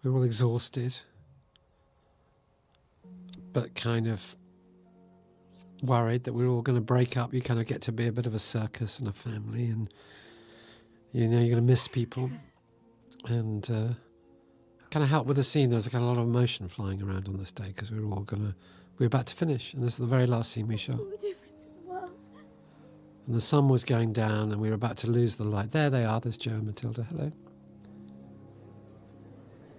we were all exhausted, but kind of worried that we were all going to break up. You kind of get to be a bit of a circus and a family, and you're going to miss people. And kind of helped with the scene. There was a kind of lot of emotion flying around on this day because we were about to finish, and this is the very last scene we shot. All the difference in the world. And the sun was going down, and we were about to lose the light. There they are. There's Joe and Matilda. Hello.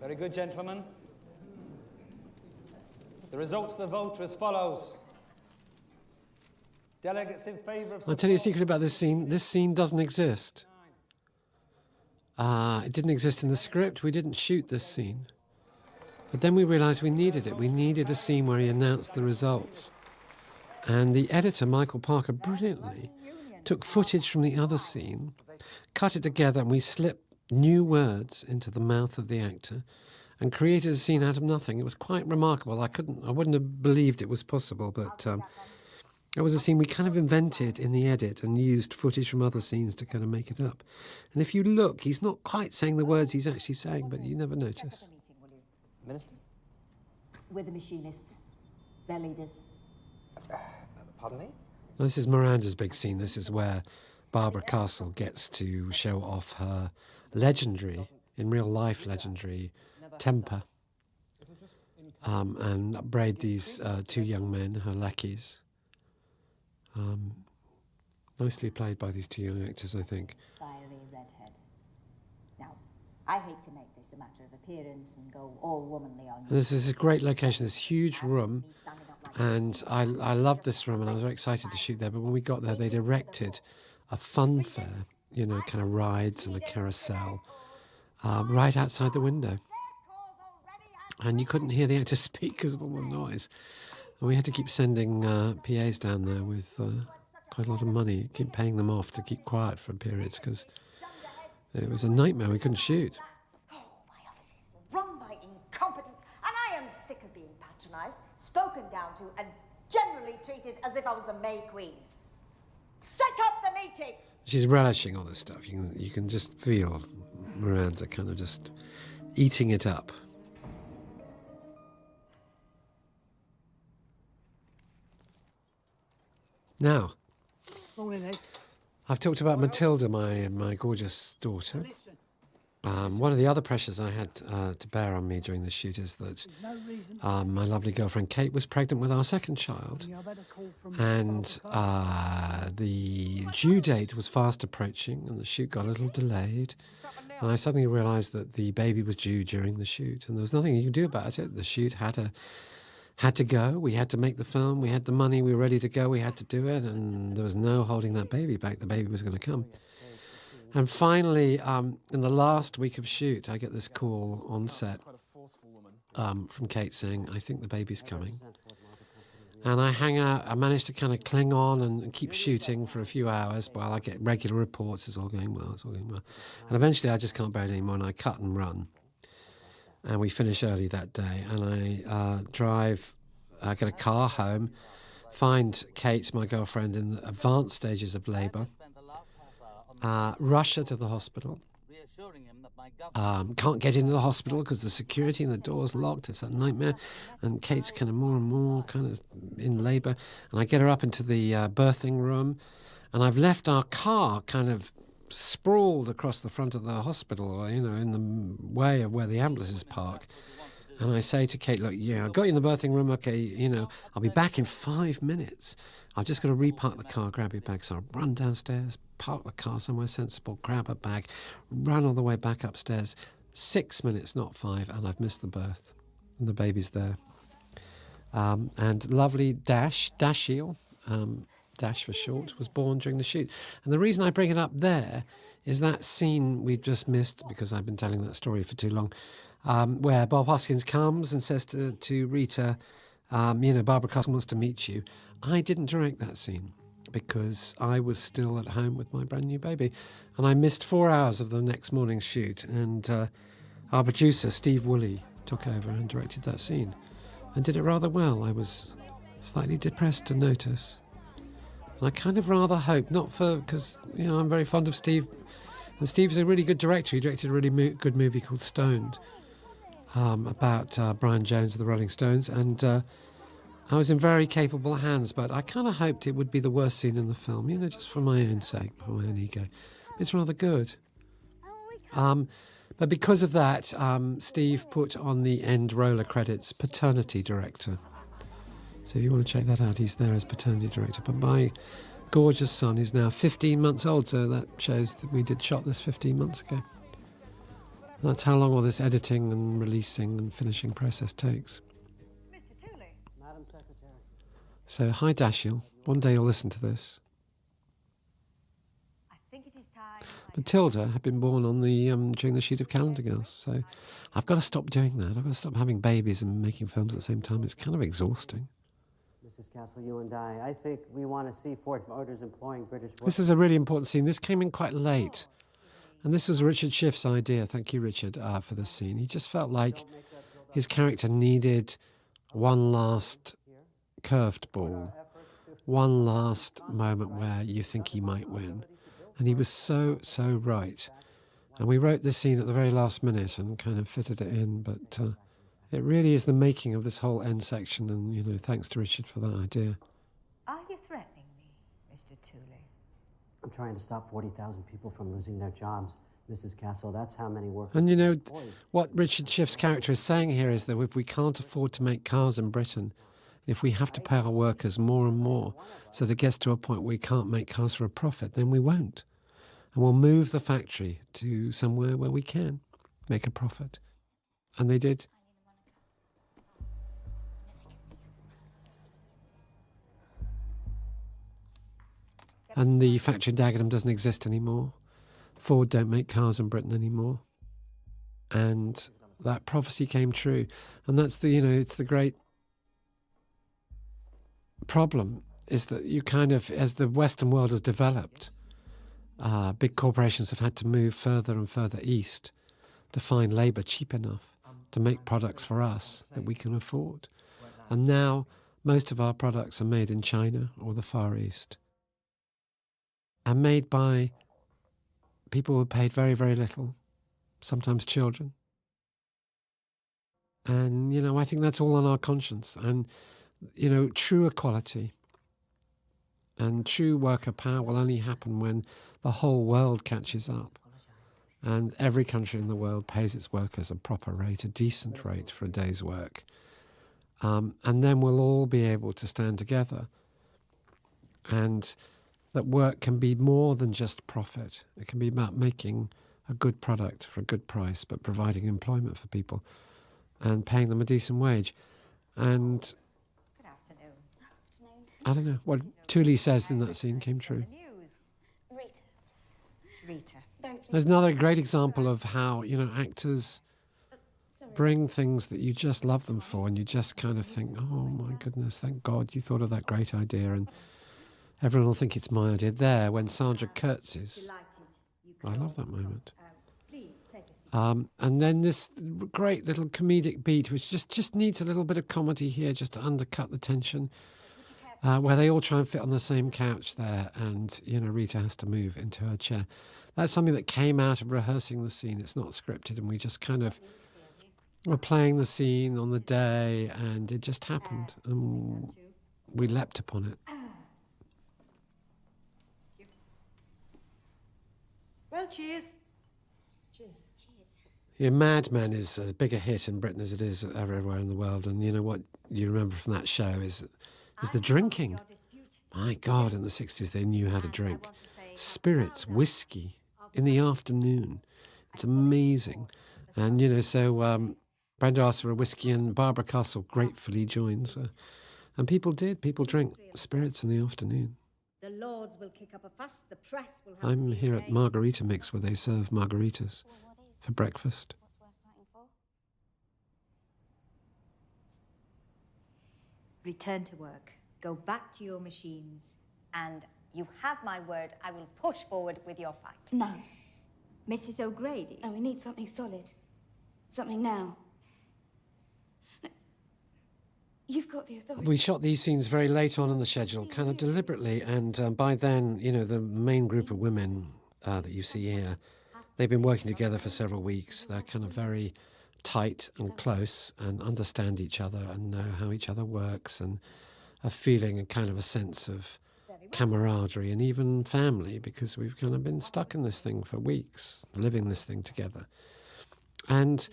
Very good, gentlemen. The results of the vote are as follows. Delegates in favour of... I'll tell you a secret about this scene. This scene doesn't exist. It didn't exist in the script. We didn't shoot this scene. But then we realised we needed it. We needed a scene where he announced the results. And the editor, Michael Parker, brilliantly took footage from the other scene, cut it together, and we slipped new words into the mouth of the actor and created a scene out of nothing. It was quite remarkable. I wouldn't have believed it was possible, but it was a scene we kind of invented in the edit and used footage from other scenes to kind of make it up. And if you look, he's not quite saying the words he's actually saying, but you never notice. Minister? We're the machinists. They're leaders. Pardon me? This is Miranda's big scene. This is where Barbara Castle gets to show off her legendary, in real life legendary, temper and upbraid these 2 young men, her lackeys. Nicely played by these 2 young actors, I think. Fiery redhead. Now, I hate to make this a matter of appearance and go all womanly on you. This is a great location, this huge room, and I loved this room and I was very excited to shoot there, but when we got there they'd erected a fun fair, you know, kind of rides and a carousel, right outside the window. And you couldn't hear the actors speak because of all the noise. And we had to keep sending PAs down there with quite a lot of money, keep paying them off to keep quiet for periods because it was a nightmare. We couldn't shoot. Oh, my office is run by incompetence, and I am sick of being patronised, spoken down to, and generally treated as if I was the May Queen. Set up the meeting! She's relishing all this stuff. You can just feel Miranda kind of just eating it up. Now, Morning, Ed. I've talked about Matilda, my gorgeous daughter. One of the other pressures I had to bear on me during the shoot is that my lovely girlfriend Kate was pregnant with our second child, and the due date was fast approaching, and the shoot got a little delayed. And I suddenly realised that the baby was due during the shoot, and there was nothing you could do about it. The shoot had to go. We had to make the film. We had the money. We were ready to go. We had to do it, and there was no holding that baby back. The baby was going to come. And finally, in the last week of shoot, I get this call on set from Kate saying, I think the baby's coming. And I hang out. I managed to kind of cling on and keep shooting for a few hours while I get regular reports. It's all going well. It's all going well. And eventually I just can't bear it anymore, and I cut and run. And we finish early that day, and I get a car home, find Kate, my girlfriend, in the advanced stages of labour, rush her to the hospital, can't get into the hospital because the security and the door's locked, it's a nightmare, and Kate's kind of more and more kind of in labour, and I get her up into the birthing room, and I've left our car kind of sprawled across the front of the hospital, you know, in the way of where the ambulances park. And I say to Kate, look, yeah, I got you in the birthing room, okay, you know, I'll be back in 5 minutes. I've just got to repark the car, grab your bag. So I run downstairs, park the car somewhere sensible, grab a bag, run all the way back upstairs. 6 minutes, not 5, and I've missed the birth. And the baby's there. And lovely Dashiell, Dash for short, was born during the shoot. And the reason I bring it up there is that scene we've just missed, because I've been telling that story for too long, where Bob Hoskins comes and says to Rita, you know, Barbara Castle wants to meet you. I didn't direct that scene because I was still at home with my brand new baby. And I missed 4 hours of the next morning's shoot. And our producer, Steve Woolley, took over and directed that scene and did it rather well. I was slightly depressed to notice. And I kind of rather hope, because, you know, I'm very fond of Steve, and Steve's a really good director. He directed a really good movie called Stoned, about Brian Jones of the Rolling Stones, and I was in very capable hands, but I kind of hoped it would be the worst scene in the film, you know, just for my own sake, for my own ego. It's rather good. But because of that, Steve put on the end roller credits paternity director. So if you want to check that out, he's there as paternity director. But my gorgeous son is now 15 months old, so that shows that we shot this 15 months ago. That's how long all this editing and releasing and finishing process takes. Mr. Tooley. Madam Secretary. So, hi Dashiell. One day you'll listen to this. I think it is time. Matilda had been born on the during the shoot of Calendar Girls, so I've got to stop doing that. I've got to stop having babies and making films at the same time. It's kind of exhausting. Mrs. Castle, you and I think we want to see Ford Motors employing British workers. This is a really important scene. This came in quite late. And this was Richard Schiff's idea. Thank you, Richard, for this scene. He just felt like his character needed one last curved ball, one last moment where you think he might win. And he was so right. And we wrote this scene at the very last minute and kind of fitted it in, but it really is the making of this whole end section, and, you know, thanks to Richard for that idea. Are you threatening me, Mr. Tooley? I'm trying to stop 40,000 people from losing their jobs, Mrs. Castle. That's how many workers... And, you know, what Richard Schiff's character is saying here is that if we can't afford to make cars in Britain, if we have to pay our workers more and more so that it gets to a point where we can't make cars for a profit, then we won't. And we'll move the factory to somewhere where we can. make a profit. And they did. And the factory in Dagenham doesn't exist anymore. Ford don't make cars in Britain anymore. And that prophecy came true. And that's it's the great problem, is that you kind of, as the Western world has developed, big corporations have had to move further and further east to find labour cheap enough to make products for us that we can afford. And now most of our products are made in China or the Far East, and made by people who are paid very, very little, sometimes children. And, I think that's all on our conscience. And, true equality and true worker power will only happen when the whole world catches up. And every country in the world pays its workers a proper rate, a decent rate for a day's work. And then we'll all be able to stand together. And that work can be more than just profit. It can be about making a good product for a good price, but providing employment for people and paying them a decent wage. And Good afternoon. I don't know, what Thule says in that scene came true. Rita. There's another great example of how, actors bring things that you just love them for, and you just kind of think, oh my goodness, thank God you thought of that great idea, and everyone will think it's my idea. There, when Sandra curtsies, I love that moment. And then this great little comedic beat, which just needs a little bit of comedy here, just to undercut the tension, where they all try and fit on the same couch there, and Rita has to move into her chair. That's something that came out of rehearsing the scene. It's not scripted, and we just kind of were playing the scene on the day, and it just happened, and we leapt upon it. Well, cheers. Cheers. Yeah, Mad Men is a bigger hit in Britain as it is everywhere in the world, and what you remember from that show is the drinking. My God, in the 60s they knew how to drink. Spirits, whiskey, in the afternoon. It's amazing. And, so Brenda asks for a whiskey, and Barbara Castle gratefully joins her. And people drank spirits in the afternoon. The Lords will kick up a fuss, the press will have I'm here at Margarita Mix, where they serve margaritas for breakfast. Return to work. Go back to your machines. And you have my word, I will push forward with your fight. No. Mrs. O'Grady? No, we need something solid. Something now. You've got the authority. We shot these scenes very late on in the schedule, kind of deliberately, and by then, the main group of women that you see here, they've been working together for several weeks. They're kind of very tight and close and understand each other and know how each other works and are feeling a kind of a sense of camaraderie and even family, because we've kind of been stuck in this thing for weeks, living this thing together. And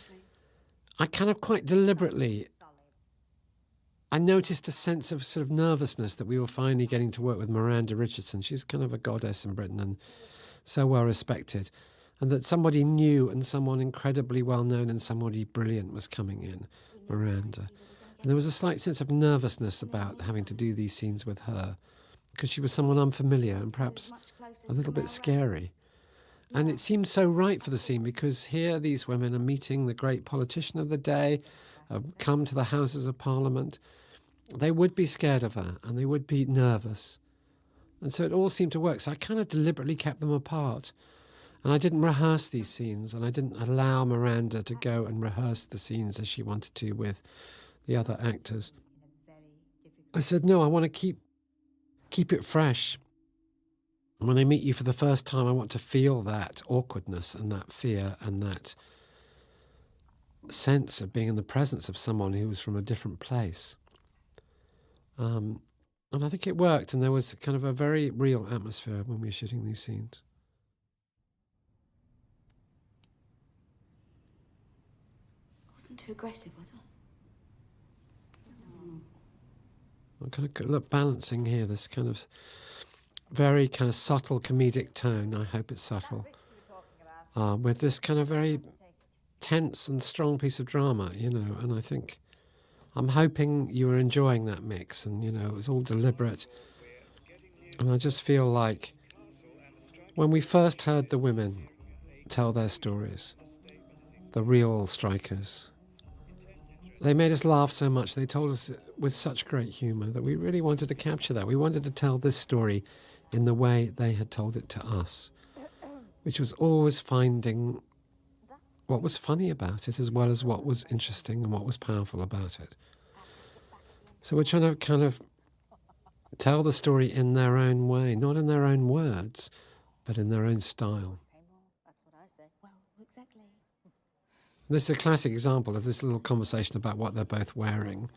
I kind of quite deliberately, I noticed a sense of sort of nervousness that we were finally getting to work with Miranda Richardson. She's kind of a goddess in Britain and so well respected. And that somebody new and someone incredibly well known and somebody brilliant was coming in, Miranda. And there was a slight sense of nervousness about having to do these scenes with her, because she was someone unfamiliar and perhaps a little bit scary. And it seemed so right for the scene, because here these women are meeting the great politician of the day, have come to the Houses of Parliament. They would be scared of her and they would be nervous. And so it all seemed to work. So I kind of deliberately kept them apart. And I didn't rehearse these scenes, and I didn't allow Miranda to go and rehearse the scenes as she wanted to with the other actors. I said, no, I want to keep it fresh. When they meet you for the first time, I want to feel that awkwardness and that fear and that sense of being in the presence of someone who was from a different place. And I think it worked, and there was kind of a very real atmosphere when we were shooting these scenes. Wasn't too aggressive, was I? I'm kind of balancing here this kind of very kind of subtle comedic tone. I hope it's subtle, with this kind of very tense and strong piece of drama, you know, and I think I'm hoping you were enjoying that mix, and, you know, it was all deliberate. And I just feel like when we first heard the women tell their stories, the real strikers, they made us laugh so much, they told us with such great humour that we really wanted to capture that. We wanted to tell this story in the way they had told it to us, which was always finding what was funny about it as well as what was interesting and what was powerful about it. So we're trying to kind of tell the story in their own way, not in their own words, but in their own style. That's what I say. Well, exactly. This is a classic example of this little conversation about what they're both wearing,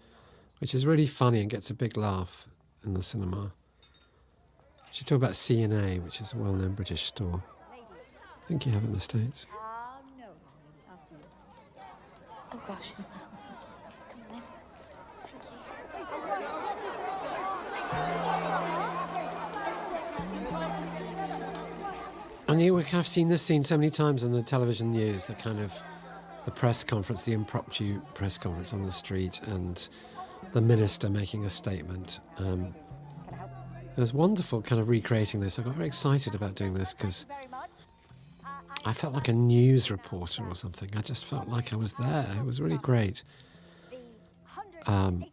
which is really funny and gets a big laugh in the cinema. She's talking about C&A, which is a well-known British store. I think you have it in the States. No, after you. Oh, gosh. And we've kind of seen this scene so many times in the television news, the kind of the press conference, the impromptu press conference on the street, and the minister making a statement. It was wonderful kind of recreating this. I got very excited about doing this because I felt like a news reporter or something. I just felt like I was there. It was really great. And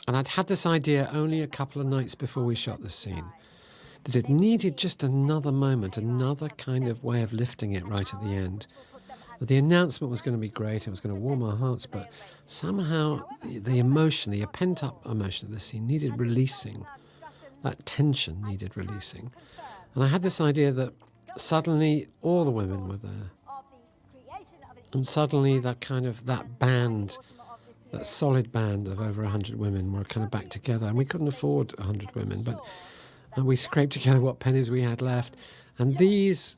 I'd had this idea only a couple of nights before we shot this scene, that it needed just another moment, another kind of way of lifting it right at the end. That the announcement was going to be great, it was going to warm our hearts, but somehow the emotion, the pent-up emotion of the scene needed releasing. That tension needed releasing. And I had this idea that suddenly all the women were there. And suddenly that band, that solid band of over 100 women were kind of back together. And we couldn't afford 100 women, but we scraped together what pennies we had left. And these,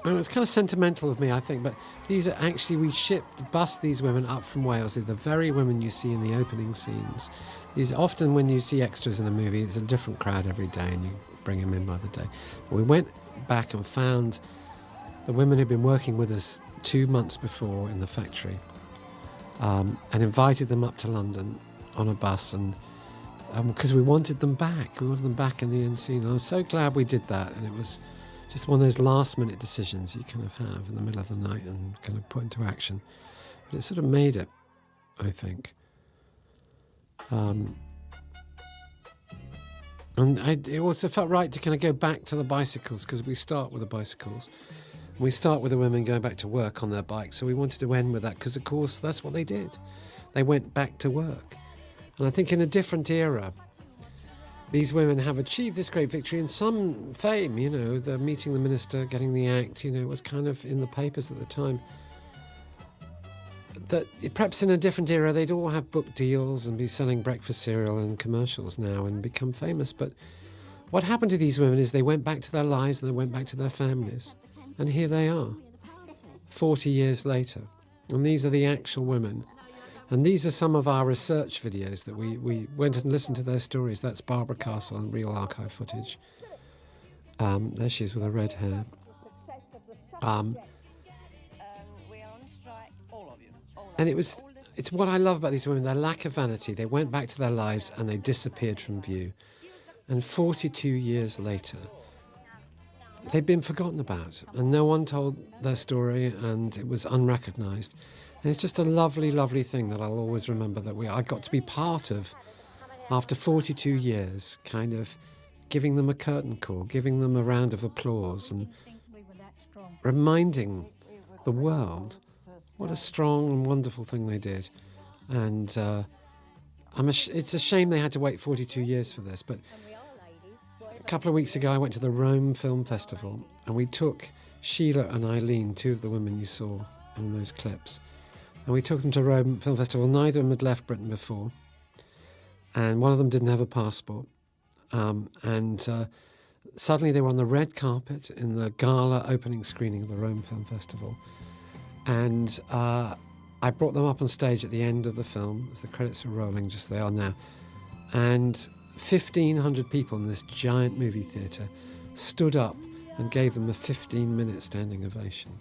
it was kind of sentimental of me, I think, but these are actually, we bussed these women up from Wales. They're the very women you see in the opening scenes. These often, when you see extras in a movie, it's a different crowd every day and you bring them in by the day. But we went back and found the women who'd been working with us 2 months before in the factory, and invited them up to London on a bus, and because we wanted them back. We wanted them back in the end scene. And I was so glad we did that, and it was just one of those last-minute decisions you kind of have in the middle of the night and kind of put into action. But it sort of made it, I think. And it also felt right to kind of go back to the bicycles, because we start with the bicycles. We start with the women going back to work on their bikes, so we wanted to end with that, because, of course, that's what they did. They went back to work. And I think in a different era, these women have achieved this great victory and some fame, you know, the meeting the minister, getting the act, you know, was kind of in the papers at the time. That perhaps in a different era, they'd all have book deals and be selling breakfast cereal and commercials now and become famous. But what happened to these women is they went back to their lives and they went back to their families. And here they are, 40 years later. And these are the actual women. And these are some of our research videos that we went and listened to their stories. That's Barbara Castle and real archive footage. There she is with her red hair. And it's what I love about these women, their lack of vanity. They went back to their lives and they disappeared from view. And 42 years later, they'd been forgotten about. And no one told their story and it was unrecognised. And it's just a lovely, lovely thing that I'll always remember that I got to be part of after 42 years, kind of giving them a curtain call, giving them a round of applause and reminding the world what a strong and wonderful thing they did. And it's a shame they had to wait 42 years for this, but a couple of weeks ago I went to the Rome Film Festival and we took Sheila and Eileen, two of the women you saw in those clips, and we took them to Rome Film Festival. Neither of them had left Britain before, and one of them didn't have a passport. Suddenly they were on the red carpet in the gala opening screening of the Rome Film Festival. And I brought them up on stage at the end of the film, as the credits are rolling, just they are now. And 1,500 people in this giant movie theatre stood up and gave them a 15-minute standing ovation.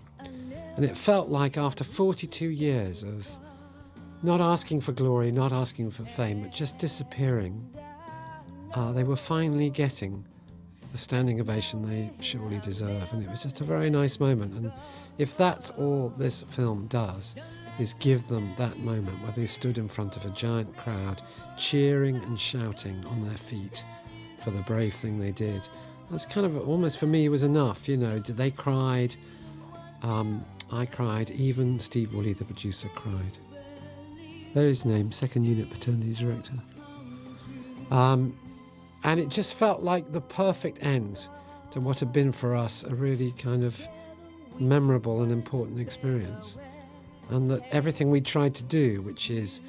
And it felt like after 42 years of not asking for glory, not asking for fame, but just disappearing, they were finally getting the standing ovation they surely deserve. And it was just a very nice moment. And if that's all this film does, is give them that moment where they stood in front of a giant crowd, cheering and shouting on their feet for the brave thing they did. That's kind of almost, for me, was enough. You know, they cried, I cried, even Steve Woolley, the producer, cried. There's his name, second unit paternity director. And it just felt like the perfect end to what had been for us a really kind of memorable and important experience. And that everything we tried to do, which is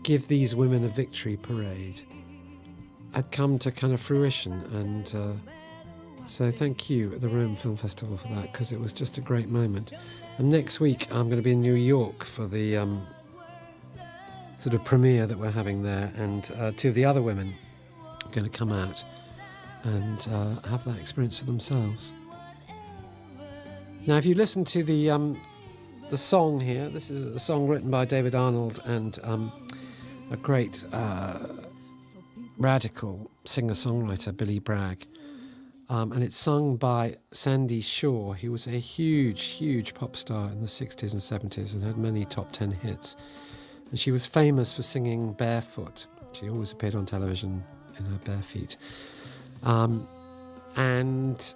give these women a victory parade, had come to kind of fruition. And so thank you at the Rome Film Festival for that, because it was just a great moment. And next week I'm going to be in New York for the sort of premiere that we're having there, and two of the other women are going to come out and have that experience for themselves. Now, if you listen to the song here, this is a song written by David Arnold and a great radical singer-songwriter, Billy Bragg. And it's sung by Sandie Shaw, who was a huge, huge pop star in the 60s and 70s and had many top 10 hits. And she was famous for singing barefoot. She always appeared on television in her bare feet. And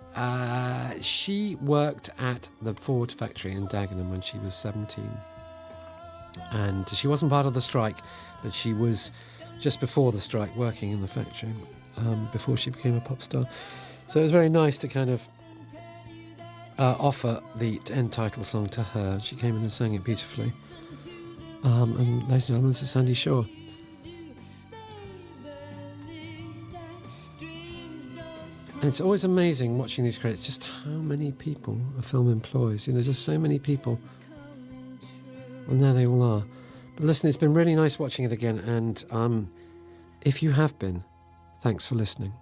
she worked at the Ford factory in Dagenham when she was 17. And she wasn't part of the strike, but she was just before the strike working in the factory before she became a pop star. So it was very nice to kind of offer the end title song to her. She came in and sang it beautifully. And ladies and gentlemen, this is Sandie Shaw. And it's always amazing watching these credits, just how many people a film employs. You know, just so many people. And there they all are. But listen, it's been really nice watching it again. And if you have been, thanks for listening.